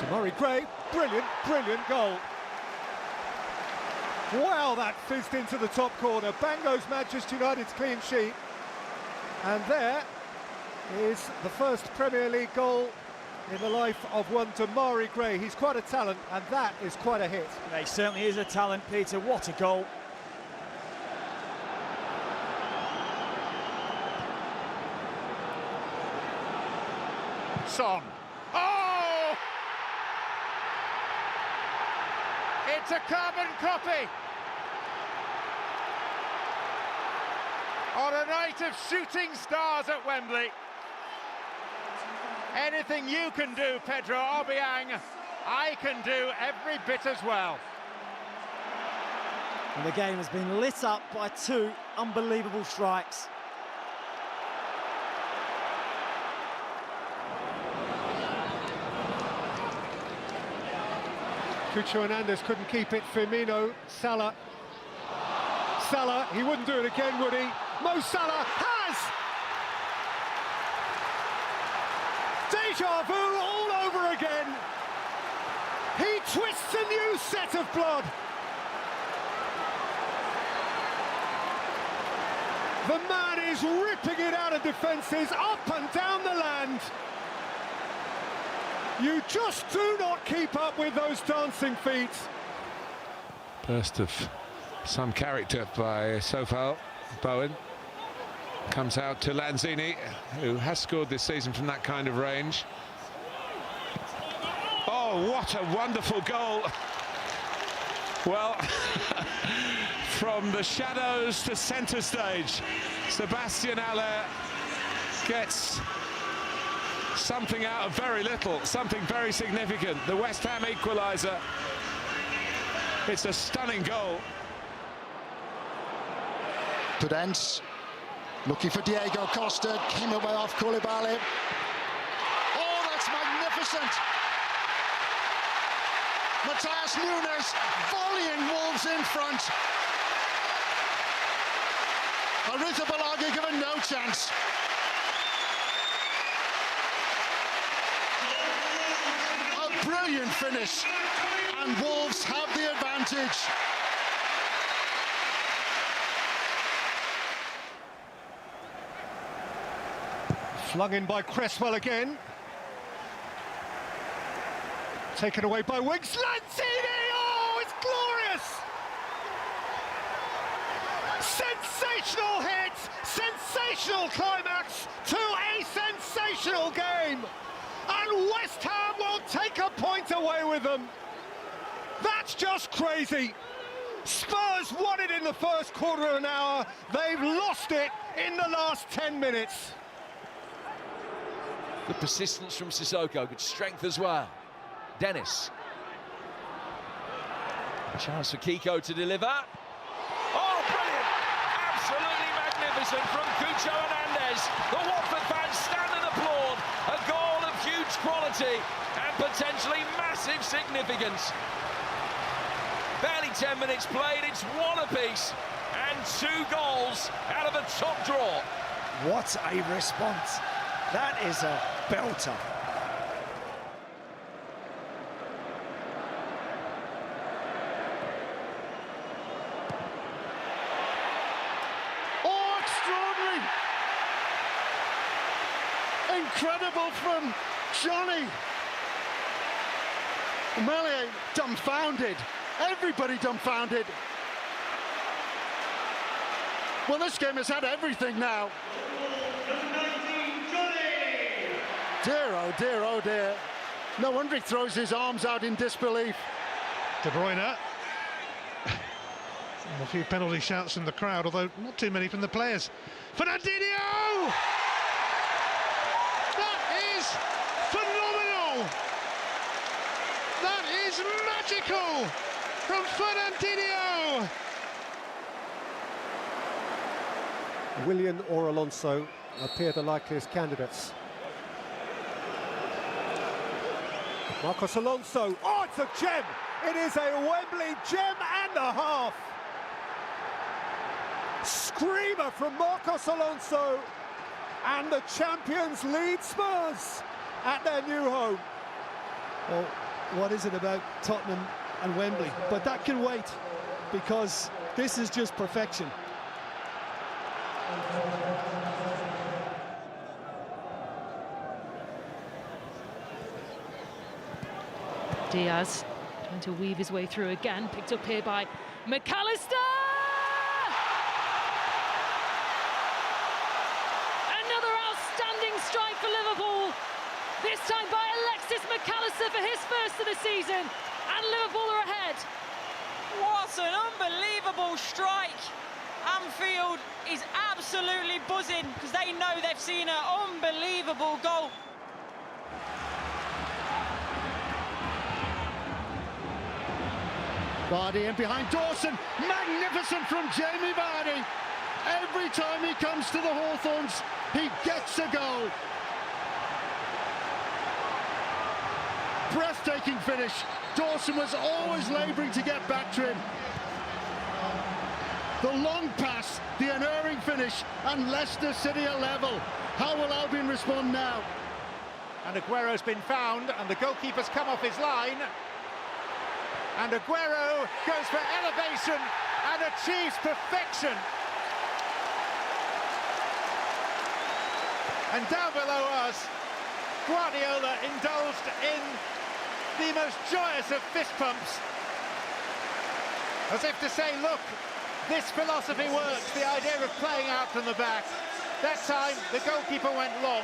Murray Gray, brilliant, brilliant goal. Wow, that fizzed into the top corner. Bang goes Manchester United's clean sheet. And there is the first Premier League goal in the life of one Damari Gray. He's quite a talent, and that is quite a hit. Yeah, he certainly is a talent, Peter. What a goal. Son. Oh! It's a carbon copy. On a night of shooting stars at Wembley. Anything you can do, Pedro Obiang, I can do every bit as well. And the game has been lit up by two unbelievable strikes. Cucho Hernandez couldn't keep it. Firmino, Salah. Salah, he wouldn't do it again, would he? Mo Salah has! Deja vu all over again. He twists a new set of blood. The man is ripping it out of defences, up and down the land. You just do not keep up with those dancing feet. Burst of some character by Sofal. Bowen comes out to Lanzini, who has scored this season from that kind of range. Oh, what a wonderful goal. Well, from the shadows to centre stage, Sebastian Haller gets something out of very little, something very significant. The West Ham equaliser. It's a stunning goal. Prudence looking for Diego Costa, came away off Koulibaly. Oh, that's magnificent! Matthias Nunes volleying Wolves in front. Arrizabalaga given no chance. A brilliant finish and Wolves have the advantage. Flung in by Cresswell again. Taken away by Wiggs. Lanzini! Oh, it's glorious! Sensational hit! Sensational climax to a sensational game! And West Ham will take a point away with them. That's just crazy. Spurs won it in the first quarter of an hour. They've lost it in the last 10 minutes. Good persistence from Sissoko, good strength as well. Dennis. A chance for Kiko to deliver. Oh, brilliant! Absolutely magnificent from Cucho Hernandez. The Watford fans stand and applaud. A goal of huge quality and potentially massive significance. Barely 10 minutes played, it's one apiece and 2 goals out of a top draw. What a response. That is a belter. Oh, extraordinary! Incredible from Johnny. Melier dumbfounded. Everybody dumbfounded. Well, this game has had everything now. Dear, oh dear, oh dear. No wonder he throws his arms out in disbelief. De Bruyne. A few penalty shouts from the crowd, although not too many from the players. Fernandinho! That is phenomenal! That is magical from Fernandinho! Willian or Alonso appear the likeliest candidates. Marcos Alonso, oh, it's a gem! It is a Wembley gem and a half! Screamer from Marcos Alonso, and the champions lead Spurs at their new home. Well, what is it about Tottenham and Wembley? But that can wait, because this is just perfection. Diaz trying to weave his way through again, picked up here by McAllister! Another outstanding strike for Liverpool, this time by Alexis McAllister for his first of the season, and Liverpool are ahead. What an unbelievable strike! Anfield is absolutely buzzing because they know they've seen an unbelievable goal. Vardy in behind Dawson, magnificent from Jamie Vardy. Every time he comes to the Hawthorns, he gets a goal. Breathtaking finish. Dawson was always labouring to get back to him. The long pass, the unerring finish, and Leicester City are level. How will Albion respond now? And Aguero's been found, and the goalkeeper's come off his line. And Aguero goes for elevation and achieves perfection. And down below us, Guardiola indulged in the most joyous of fist pumps, as if to say, look, this philosophy works, the idea of playing out from the back. That time, the goalkeeper went long,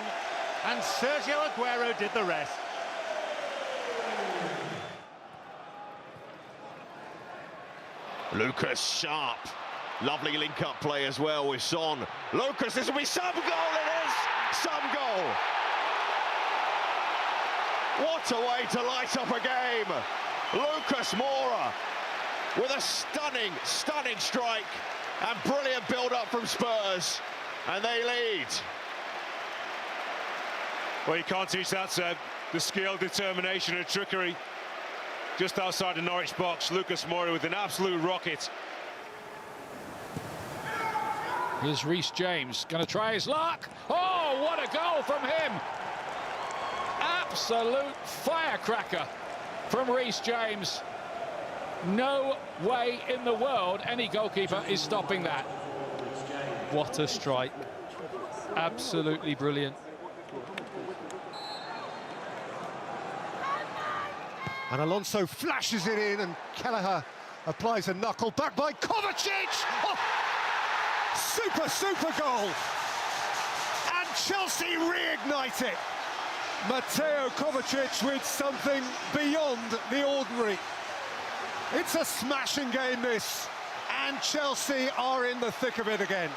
and Sergio Aguero did the rest. Lucas Sharp, lovely link-up play as well with Son. Lucas, this will be some goal, it is! Some goal! What a way to light up a game! Lucas Moura with a stunning, stunning strike and brilliant build-up from Spurs, and they lead. Well, you can't teach that, Seb. The skill, determination and trickery. Just outside the Norwich box, Lucas Moura with an absolute rocket. Here's Reece James, going to try his luck. Oh, what a goal from him! Absolute firecracker from Reece James. No way in the world any goalkeeper is stopping that. What a strike. Absolutely brilliant. And Alonso flashes it in, and Kelleher applies a knuckle, back by Kovacic! Oh! Super goal! And Chelsea reignite it! Mateo Kovacic with something beyond the ordinary. It's a smashing game, this, and Chelsea are in the thick of it again.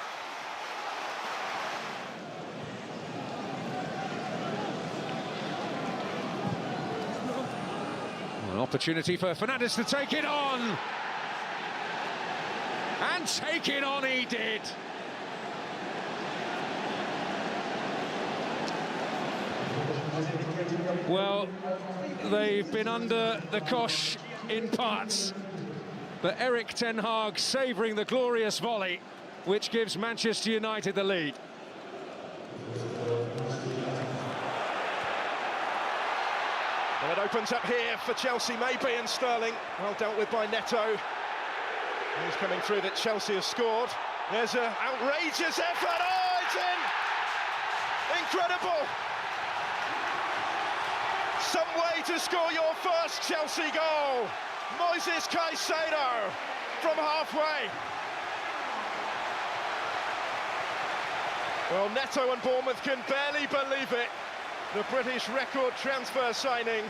An opportunity for Fernandes to take it on. And take it on he did. Well, they've been under the cosh in parts, but Erik ten Hag savouring the glorious volley, which gives Manchester United the lead. Well, it opens up here for Chelsea, maybe, and Sterling. Well dealt with by Neto. He's coming through that Chelsea have scored. There's an outrageous effort. Oh, it's in! Incredible! Some way to score your first Chelsea goal. Moises Caicedo from halfway. Well, Neto and Bournemouth can barely believe it. The British record transfer signing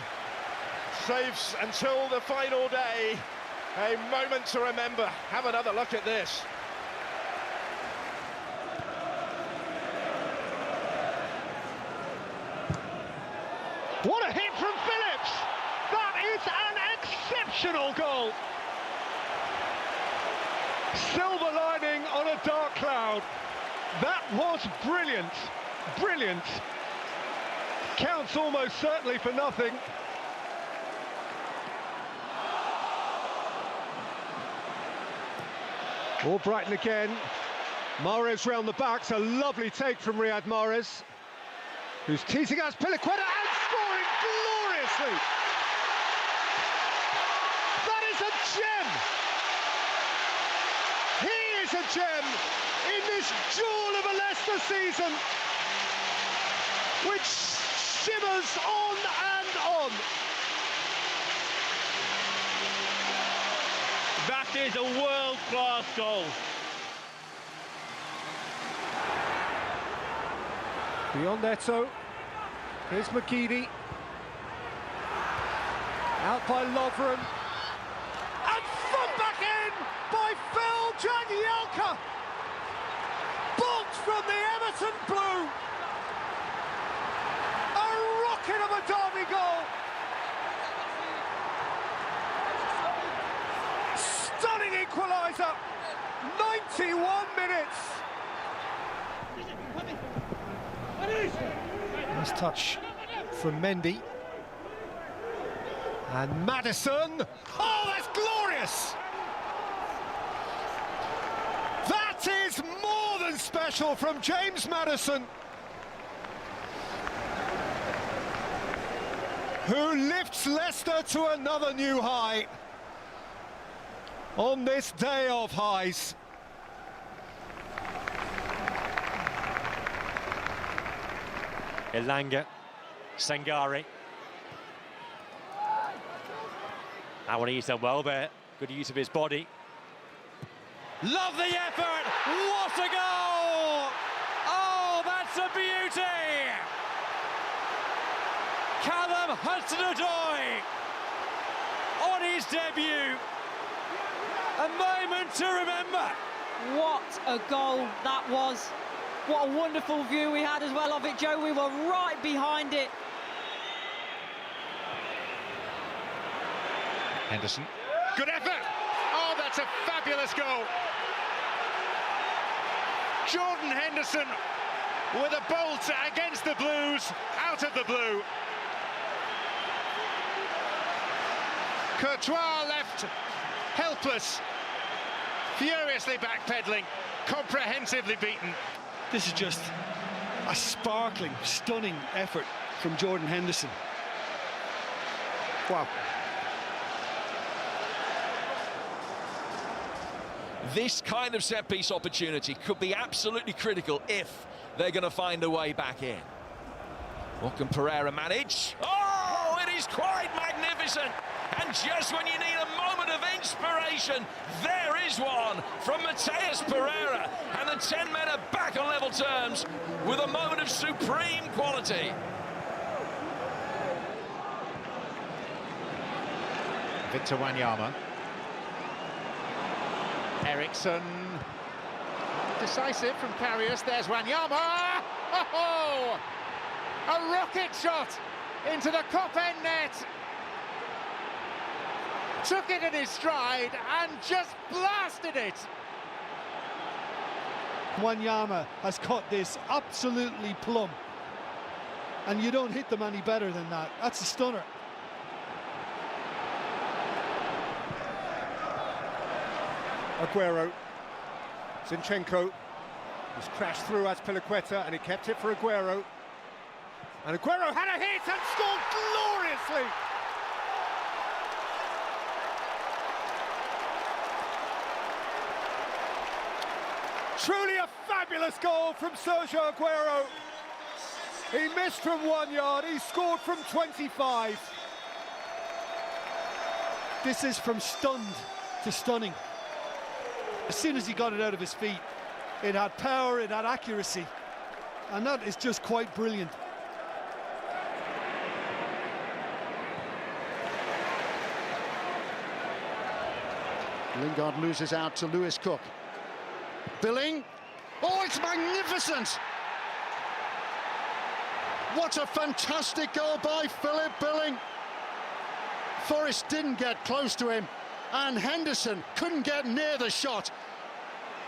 saves until the final day. A moment to remember. Have another look at this. What a hit from Phillips! That is an exceptional goal! Silver lining on a dark cloud. That was brilliant, brilliant. Counts almost certainly for nothing. Albrighton again. Mahrez round the back. It's a lovely take from Riyad Mahrez, who's teasing us Piliqueta and scoring gloriously. That is a gem. He is a gem in this jewel of a Leicester season, which shimmers on and on. That is a world-class goal. Beyond Neto, here's McGeady. Out by Lovren. And thrown back in by Phil Jagielka. Bolt from the Everton blue. A rocket of a derby goal. Stunning equaliser. 91 minutes. Nice touch from Mendy. And Maddison. Oh, that's glorious! That is more than special from James Maddison, who lifts Leicester to another new high on this day of highs. Elanga, Sangare. That one he's done well there. Good use of his body. Love the effort! What a goal! Oh, that's a beauty! Callum Hudson-Odoi on his debut. A moment to remember. What a goal that was. What a wonderful view we had as well of it, Joe. We were right behind it. Henderson. Good effort! Oh, that's a fabulous goal. Jordan Henderson with a bolt against the Blues, out of the blue. Courtois left helpless, furiously backpedaling, comprehensively beaten. This is just a sparkling, stunning effort from Jordan Henderson. Wow. This kind of set-piece opportunity could be absolutely critical if they're going to find a way back in. What can Pereira manage? Oh, it is quite magnificent. And just when you need a moment of inspiration, there is one from Mateus Pereira. And the 10 men are back on level terms with a moment of supreme quality. Victor Wanyama. Eriksson. Decisive from Karius. There's Wanyama. Oh! A rocket shot into the Coppen net. Took it in his stride and just blasted it. Wanyama has caught this absolutely plumb. And you don't hit them any better than that. That's a stunner. Aguero. Zinchenko was crashed through Azpilicueta and he kept it for Aguero. And Aguero had a hit and scored gloriously. Truly a fabulous goal from Sergio Aguero. He missed from 1 yard, he scored from 25. This is from stunned to stunning. As soon as he got it out of his feet, it had power, it had accuracy. And that is just quite brilliant. Lingard loses out to Lewis Cook. Billing. Oh, it's magnificent! What a fantastic goal by Philip Billing. Forrest didn't get close to him, and Henderson couldn't get near the shot.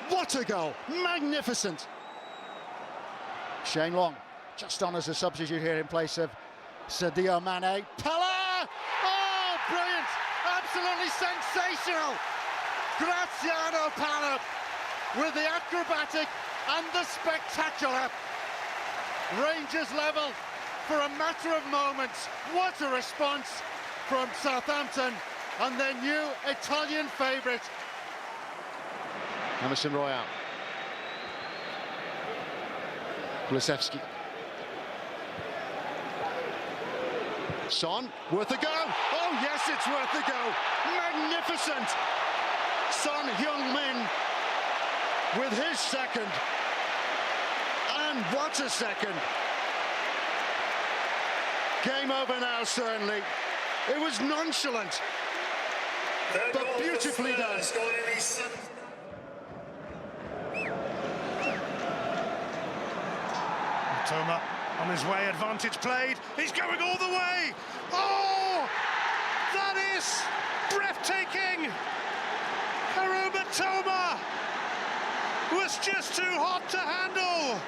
What a goal! Magnificent! Shane Long just on as a substitute here in place of Sadio Mane. Pella! Oh, brilliant! Absolutely sensational! Graziano Pella with the acrobatic and the spectacular. Rangers level for a matter of moments. What a response from Southampton and their new Italian favourite. Emerson Royale. Kulusevski. Son, worth a go. Oh yes, it's worth a go. Magnificent. Son Heung-min with his second. And what a second. Game over now, certainly. It was nonchalant, but beautifully done. Toma on his way, advantage played. He's going all the way. Oh, that is breathtaking. Haruma Toma was just too hot to handle.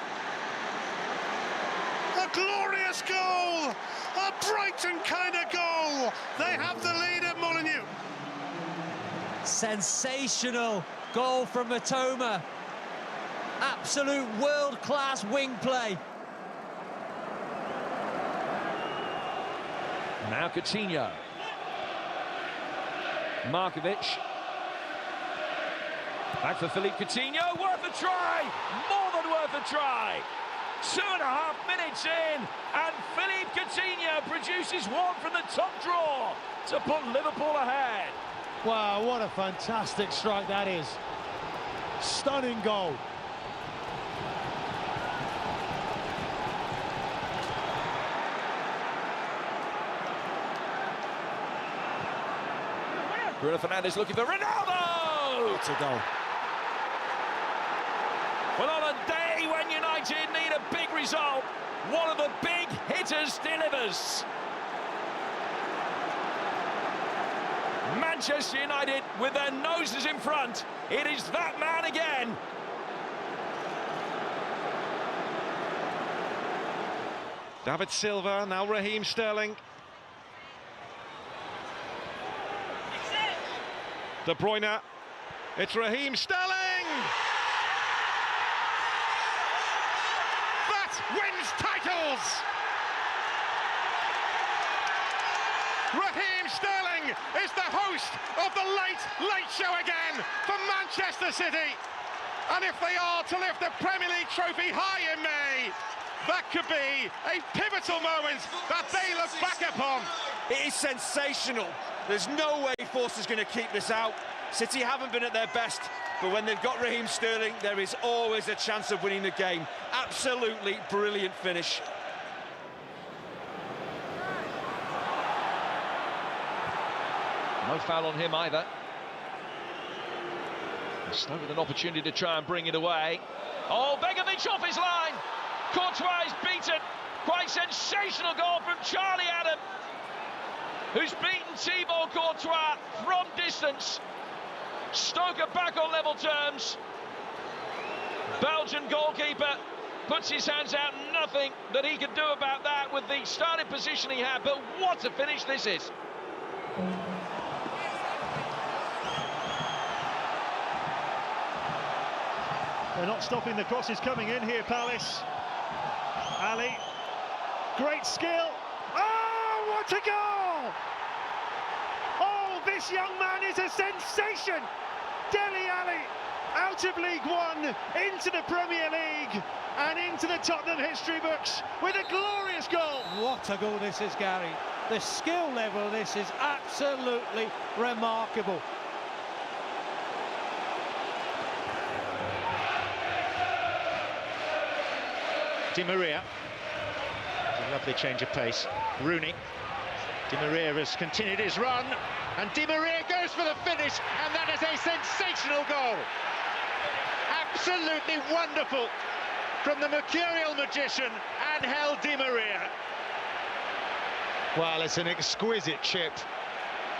A glorious goal, a Brighton kind of goal. They have the lead at Molineux. Sensational goal from Matoma. Absolute world-class wing play. Now Coutinho. Markovic. Back for Philippe Coutinho. Worth a try. More than worth a try. 2.5 minutes in, and Philippe Coutinho produces one from the top draw to put Liverpool ahead. Wow, what a fantastic strike that is. Stunning goal. Bruno Fernandes looking for Ronaldo! It's a goal. Well, on a day when United need a big result, one of the big hitters delivers. Manchester United with their noses in front. It is that man again. David Silva, now Raheem Sterling. De Bruyne, it's Raheem Sterling! That wins titles! Raheem Sterling is the host of the Late Show again for Manchester City. And if they are to lift the Premier League trophy high in May, that could be a pivotal moment that they look back upon. It is sensational. There's no way Forster's going to keep this out. City haven't been at their best, but when they've got Raheem Sterling, there is always a chance of winning the game. Absolutely brilliant finish. No foul on him either. Stoke with an opportunity to try and bring it away. Oh, Begovic off his line. Courtois is beaten. Quite sensational goal from Charlie Adam, who's beaten Thibaut Courtois from distance. Stoke are back on level terms. Belgian goalkeeper puts his hands out. Nothing that he can do about that with the starting position he had. But what a finish this is. They're not stopping the crosses coming in here, Palace. Ali, great skill. Oh, what a goal! Oh, this young man is a sensation. Dele Alli, out of League One, into the Premier League and into the Tottenham history books with a glorious goal. What a goal this is, Gary. The skill level of this is absolutely remarkable. Di Maria, a lovely change of pace. Rooney, Di Maria has continued his run, and Di Maria goes for the finish, and that is a sensational goal. Absolutely wonderful from the mercurial magician, Angel Di Maria. Well, it's an exquisite chip.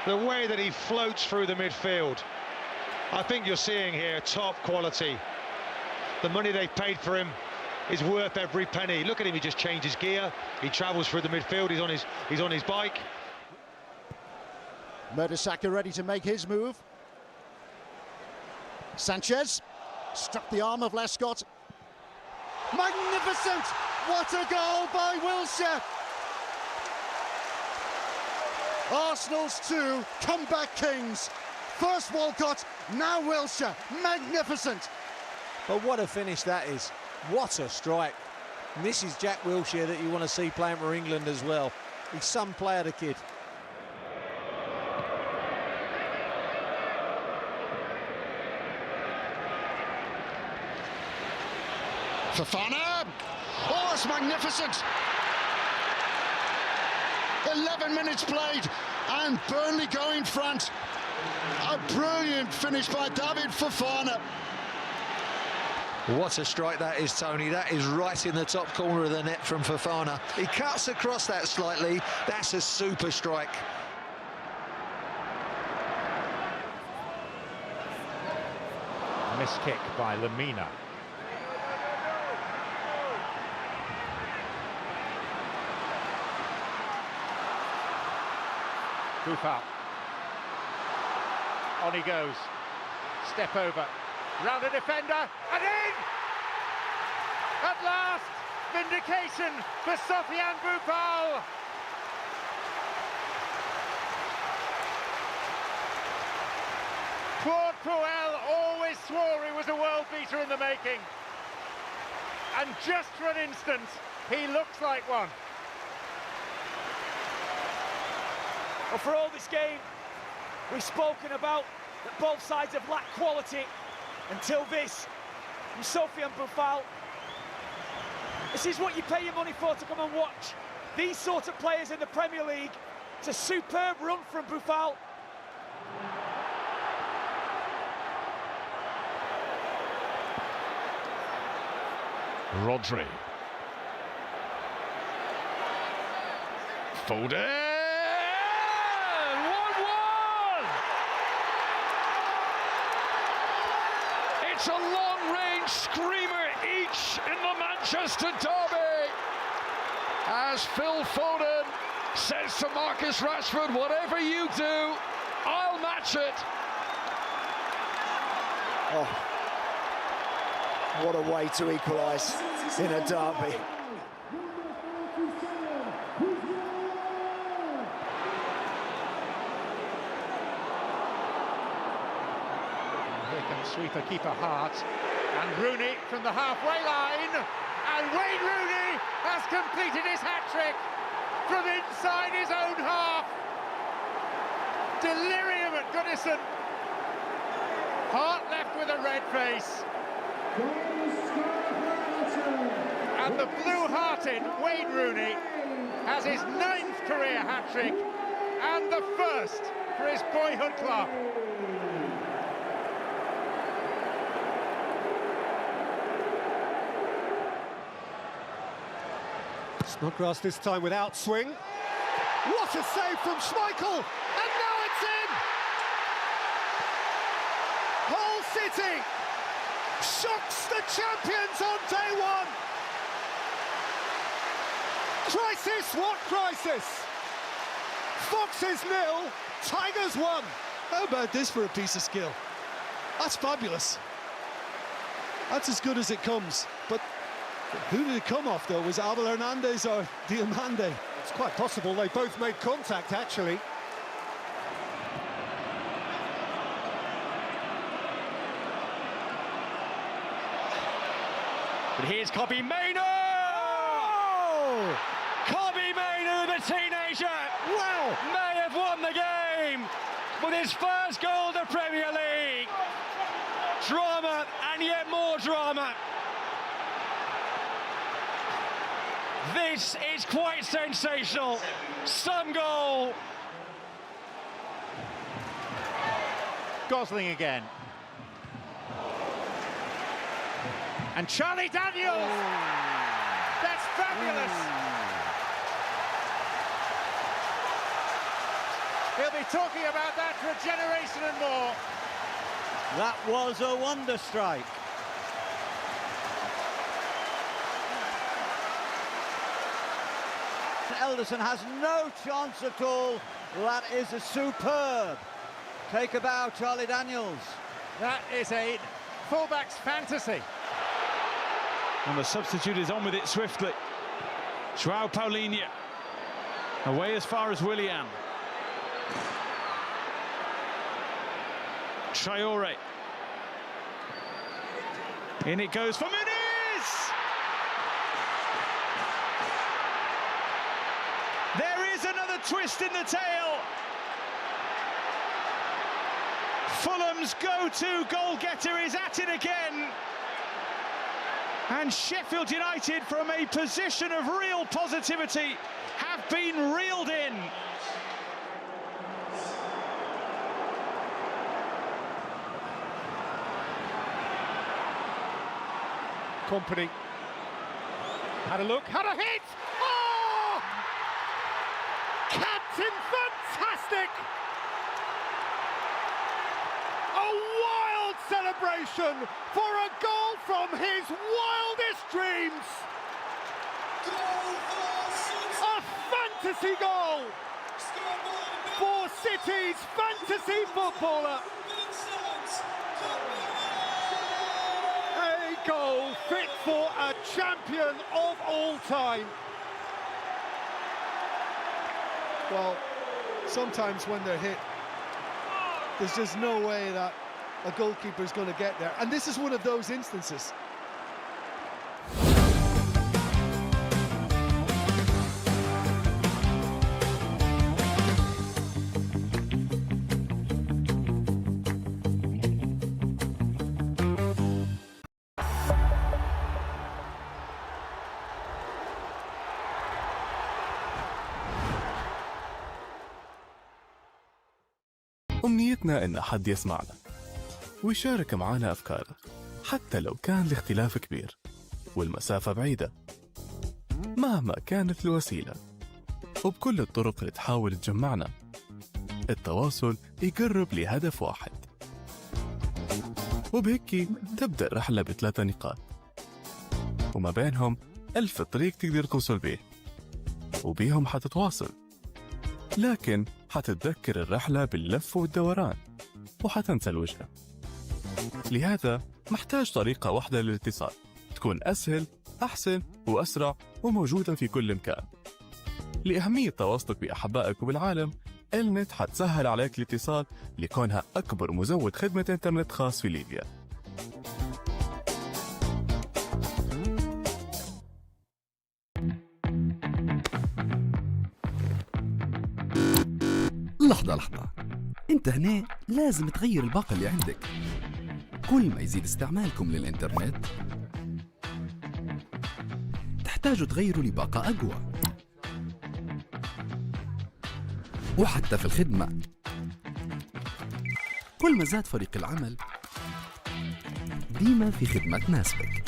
The way that he floats through the midfield. I think you're seeing here top quality. The money they've paid for him is worth every penny. Look at him, he just changed his gear. He travels through the midfield, he's on his bike. Mertesacker ready to make his move. Sanchez struck the arm of Lescott. Magnificent! What a goal by Wilshere! Arsenal's 2 comeback kings. First Walcott, now Wilshere. Magnificent! But what a finish that is. What a strike. And this is Jack Wilshere that you want to see playing for England as well. He's some player, the kid. Fofana! Oh, it's magnificent! 11 minutes played, and Burnley go in front. A brilliant finish by David Fofana. What a strike that is, Tony. That is right in the top corner of the net from Fofana. He cuts across that slightly. That's a super strike. Miss kick by Lamina. Buffal. On he goes. Step over. Round the defender and in! At last, vindication for Sofiane Buffal. Claude Puel always swore he was a world beater in the making. And just for an instant, he looks like one. Well, for all this game, we've spoken about that both sides have lacked quality until this from Sofiane Buffal. This is what you pay your money for, to come and watch these sort of players in the Premier League. It's a superb run from Buffal. Rodri. Foden! 1-1! It's a long-range screamer each in the Manchester derby, as Phil Foden says to Marcus Rashford, whatever you do, I'll match it. Oh, what a way to equalise in a derby. sweeper keeper Hart, and Rooney from the halfway line, and Wayne Rooney has completed his hat-trick from inside his own half. Delirium at Goodison. Hart left with a red face. And the blue-hearted Wayne Rooney has his 9th career hat-trick and the first for his boyhood club. Snodgrass this time without swing. What a save from Schmeichel! And now it's in! Hull City shocks the champions on day one! Crisis, what crisis? Foxes 0, Tigers 1. How about this for a piece of skill? That's fabulous. That's as good as it comes. But who did it come off, though? Was it Abel Hernandez or Diomande? It's quite possible they both made contact, actually. But here's Kobbie Mainoo! Oh! Kobbie Mainoo, the teenager! Wow! May have won the game with his first goal in the Premier League. Drama and yet more drama. This is quite sensational. Some goal. Gosling again. And Charlie Daniels! That's fabulous! He'll be talking about that for a generation and more. That was a wonder strike. Elderson has no chance at all. That is a superb take about Charlie Daniels. That is a fullback's fantasy. And the substitute is on with it swiftly. João Paulinho away as far as Willian. Traore. In it goes for Muniz! There is another twist in the tail. Fulham's go-to goal-getter is at it again. And Sheffield United, from a position of real positivity, have been reeled in. Company had a look, had a hit! Oh! Captain fantastic! A wild celebration for a goal from his wildest dreams! A fantasy goal for City's fantasy footballer! A goal fit for a champion of all time. Well, sometimes when they're hit, there's just no way that a goalkeeper's going to get there. And this is one of those instances. أمنيتنا إن حد يسمعنا ويشارك معنا أفكاره، حتى لو كان الاختلاف كبير والمسافة بعيدة، مهما كانت الوسيلة وبكل الطرق اللي تحاول تجمعنا. التواصل يقرب لهدف واحد، وبهيك تبدأ الرحلة ب3 نقاط، وما بينهم 1000 طريق تقدر توصل بيه، وبيهم حتتواصل، لكن حتتذكر الرحلة باللف والدوران وحتنسى الوجهة. لهذا محتاج طريقة واحدة للاتصال تكون أسهل، أحسن وأسرع وموجودة في كل مكان. لأهمية تواصلك بأحبائك وبالعالم، النت حتسهل عليك الاتصال لكونها أكبر مزود خدمة إنترنت خاص في ليبيا. لحظة، انت هنا لازم تغير الباقة اللي عندك. كل ما يزيد استعمالكم للإنترنت تحتاجوا تغيروا لباقة أقوى. وحتى في الخدمة، كل ما زاد فريق العمل ديما في خدمة تناسبك.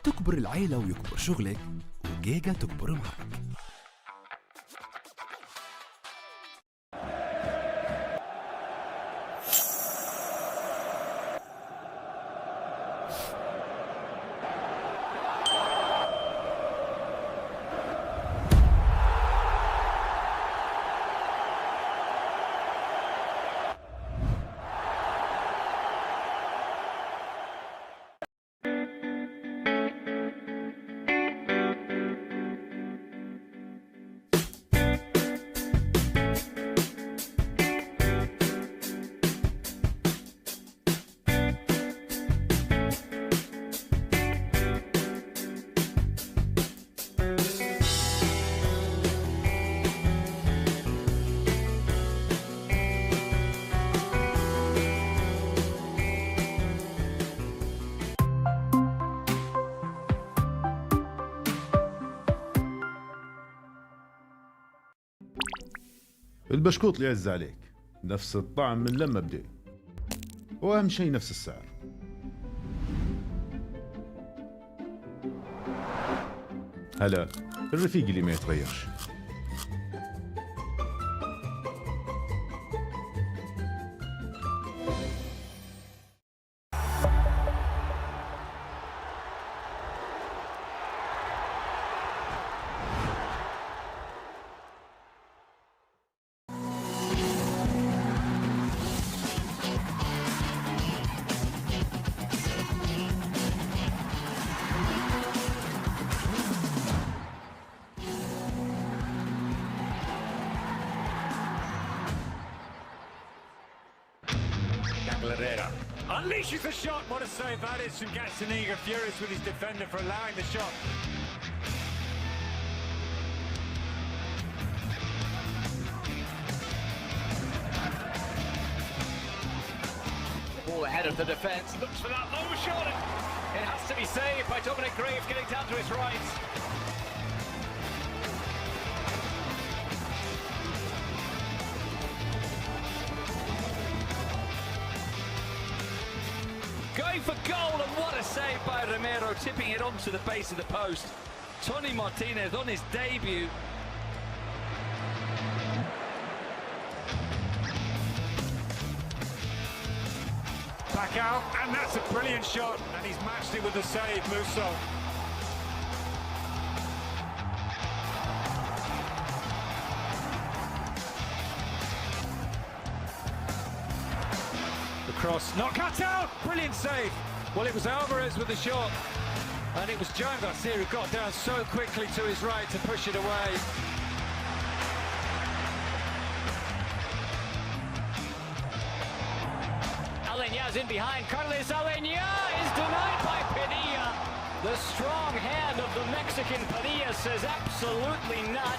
تكبر العيلة ويكبر شغلك، وجيجا تكبر معك. البشكوط اللي يعز عليك نفس الطعم من لما بدي، واهم شيء نفس السعر. هلا الرفيق اللي ما يتغيرش. Unleashes the shot. What a save that is from Gazzaniga. Furious with his defender for allowing the shot. Ball ahead of the defence. Looks for that low shot. It has to be saved by Dominic Graves getting down to his right. Going for goal, and what a save by Romero, tipping it onto the base of the post. Tony Martinez on his debut. Back out, and that's a brilliant shot, and he's matched it with the save, Musso. Cross, not cut out, brilliant save. Well, it was Alvarez with the shot, and it was Joan Garcia who got down so quickly to his right to push it away. Aleña's in behind. Carles Aleña is denied by Padilla. The strong hand of the Mexican Padilla says absolutely not.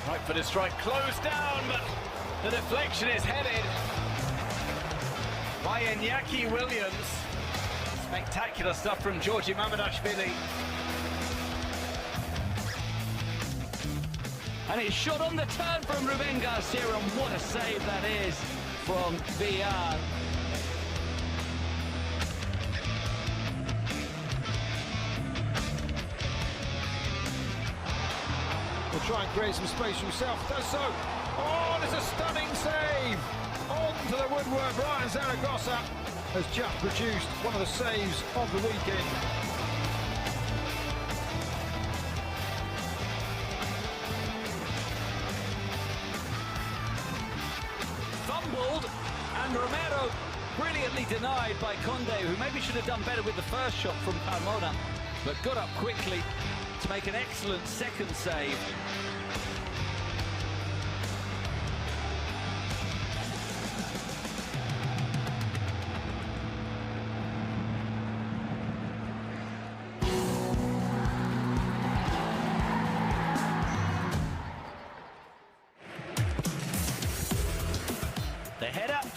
Right for the strike, closed down, but the deflection is headed by Iñaki Williams. Spectacular stuff from Georgi Mamadashvili. And it's shot on the turn from Ruben Garcia, and what a save that is from VR. Will try and create some space for himself, does so. Oh, there's a stunning save! Onto the woodwork, Brian Zaragoza has just produced one of the saves of the weekend. Fumbled, and Romero brilliantly denied by Conde, who maybe should have done better with the first shot from Carmona, but got up quickly to make an excellent second save.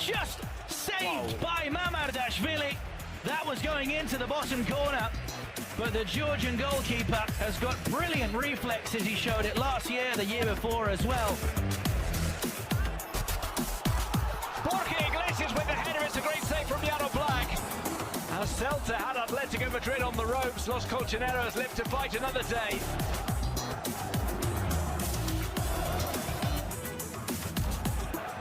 just saved by Mamardashvili. That was going into the bottom corner, but the Georgian goalkeeper has got brilliant reflexes. He showed it last year, the year before as well. Borja Iglesias with the header. It's a great save from Yaro Black. As Celta had Atletico Madrid on the ropes, Los Colchoneros live to fight another day.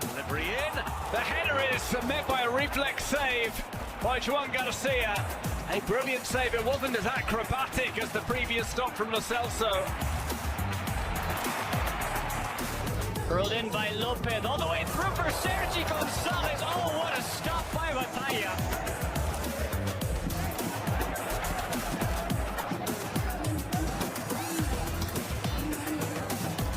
Delivery in. The header is met by a reflex save by Juan Garcia. A brilliant save. It wasn't as acrobatic as the previous stop from Lo Celso. Rolled in by Lopez, all the way through for Sergi Gonzalez. Oh, what a stop by Batalla.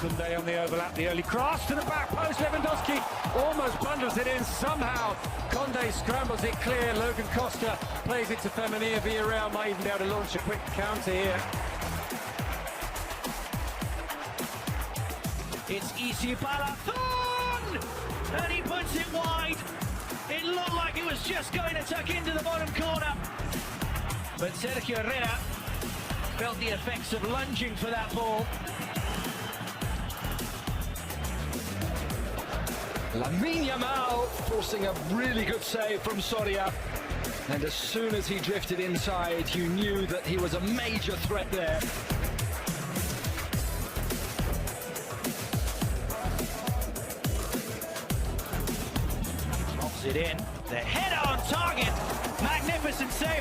Kunde on the overlap, the early cross to the back post. Lewandowski almost bundles it in somehow. Conde scrambles it clear. Logan Costa plays it to Femenia. Villarreal might even be able to launch a quick counter here. It's Isu Palathon! And he puts it wide. It looked like it was just going to tuck into the bottom corner. But Sergio Herrera felt the effects of lunging for that ball. Lamine Yamal forcing a really good save from Soria. And as soon as he drifted inside, you knew that he was a major threat there. Drops it in. The header on target. Magnificent save.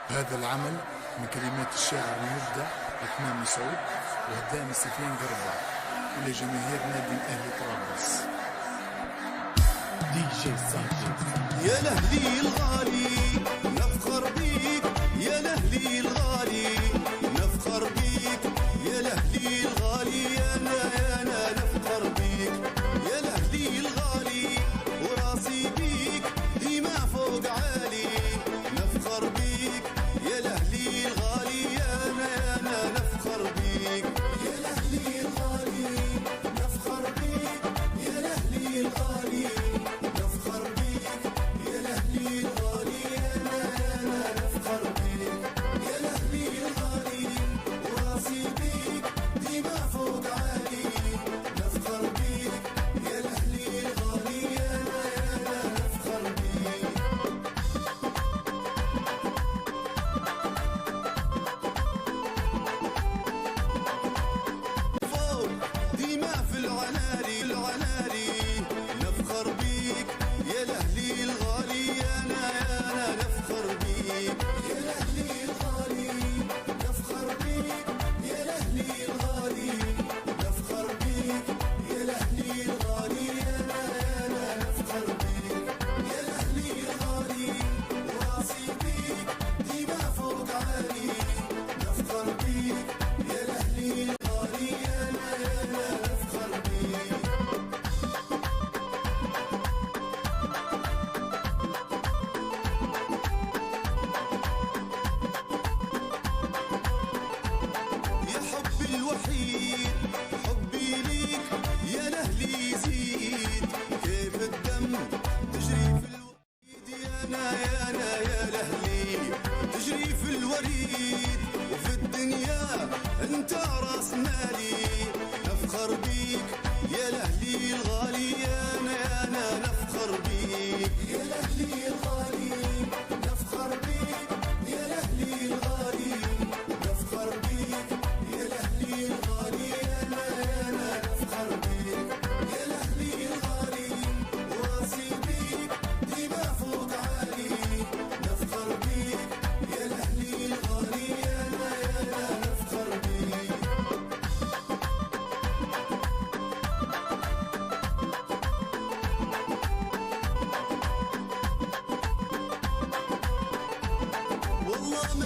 هذا العمل من كلمات الشاعر المبدع عثمان مسعود وهدام سفيان قربة ولجماهير نادي الأهلي طرابلس. دي جي ساكن. يا الأهلي الغالي نفخر بيك، يا الأهلي الغالي نفخر بيك، يا الأهلي الغالي أنا نفخر بيك، يا الأهلي الغالي وراسي بيك ديما فوق عالي، نفخر بيك يا الأهلي الغالي أنا نفخر بيك، يا الأهلي الغالي نفخر بيك، يا الأهلي الغالي نفخر بيك، يا الأهلي الغالي أنا نفخر بيك، يا الأهلي الغالي وراسي بيك ديما فوق عالي، نفخر بيك يا الأهلي الغالي أنا نفخر بيك. فوق ديما في العناري نفخر بيك يا الأهلي الغالي أنا نفخر بيك، يا الأهلي الغالي نفخر بيك، يا الأهلي الغالي نفخر بيك، يا الأهلي الغالي أنا نفخر بيك، يا الأهلي الغالي وراسي بيك ديما فوق عالي، نفخر بيك يا الأهلي الغالي أنا نفخر بيك. يا حبي الوحيد حبي ليك يا الأهلي يزيد، كيف الدم تجري في الوريد يا الأهلي تجري في الوريد، وفي الدنيا انت راس مالي، نفخر بيك يا الأهلي الغالي أنا نفخر بيك، يا الأهلي الغالي نفخر بيك، يا الأهلي الغالي نفخر بيك، يا الأهلي الغالي أنا نفخر بيك، يا الأهلي الغالي وراسي بيك ديما فوق عالي، نفخر بيك يا الأهلي الغالي أنا نفخر بيك. والله ما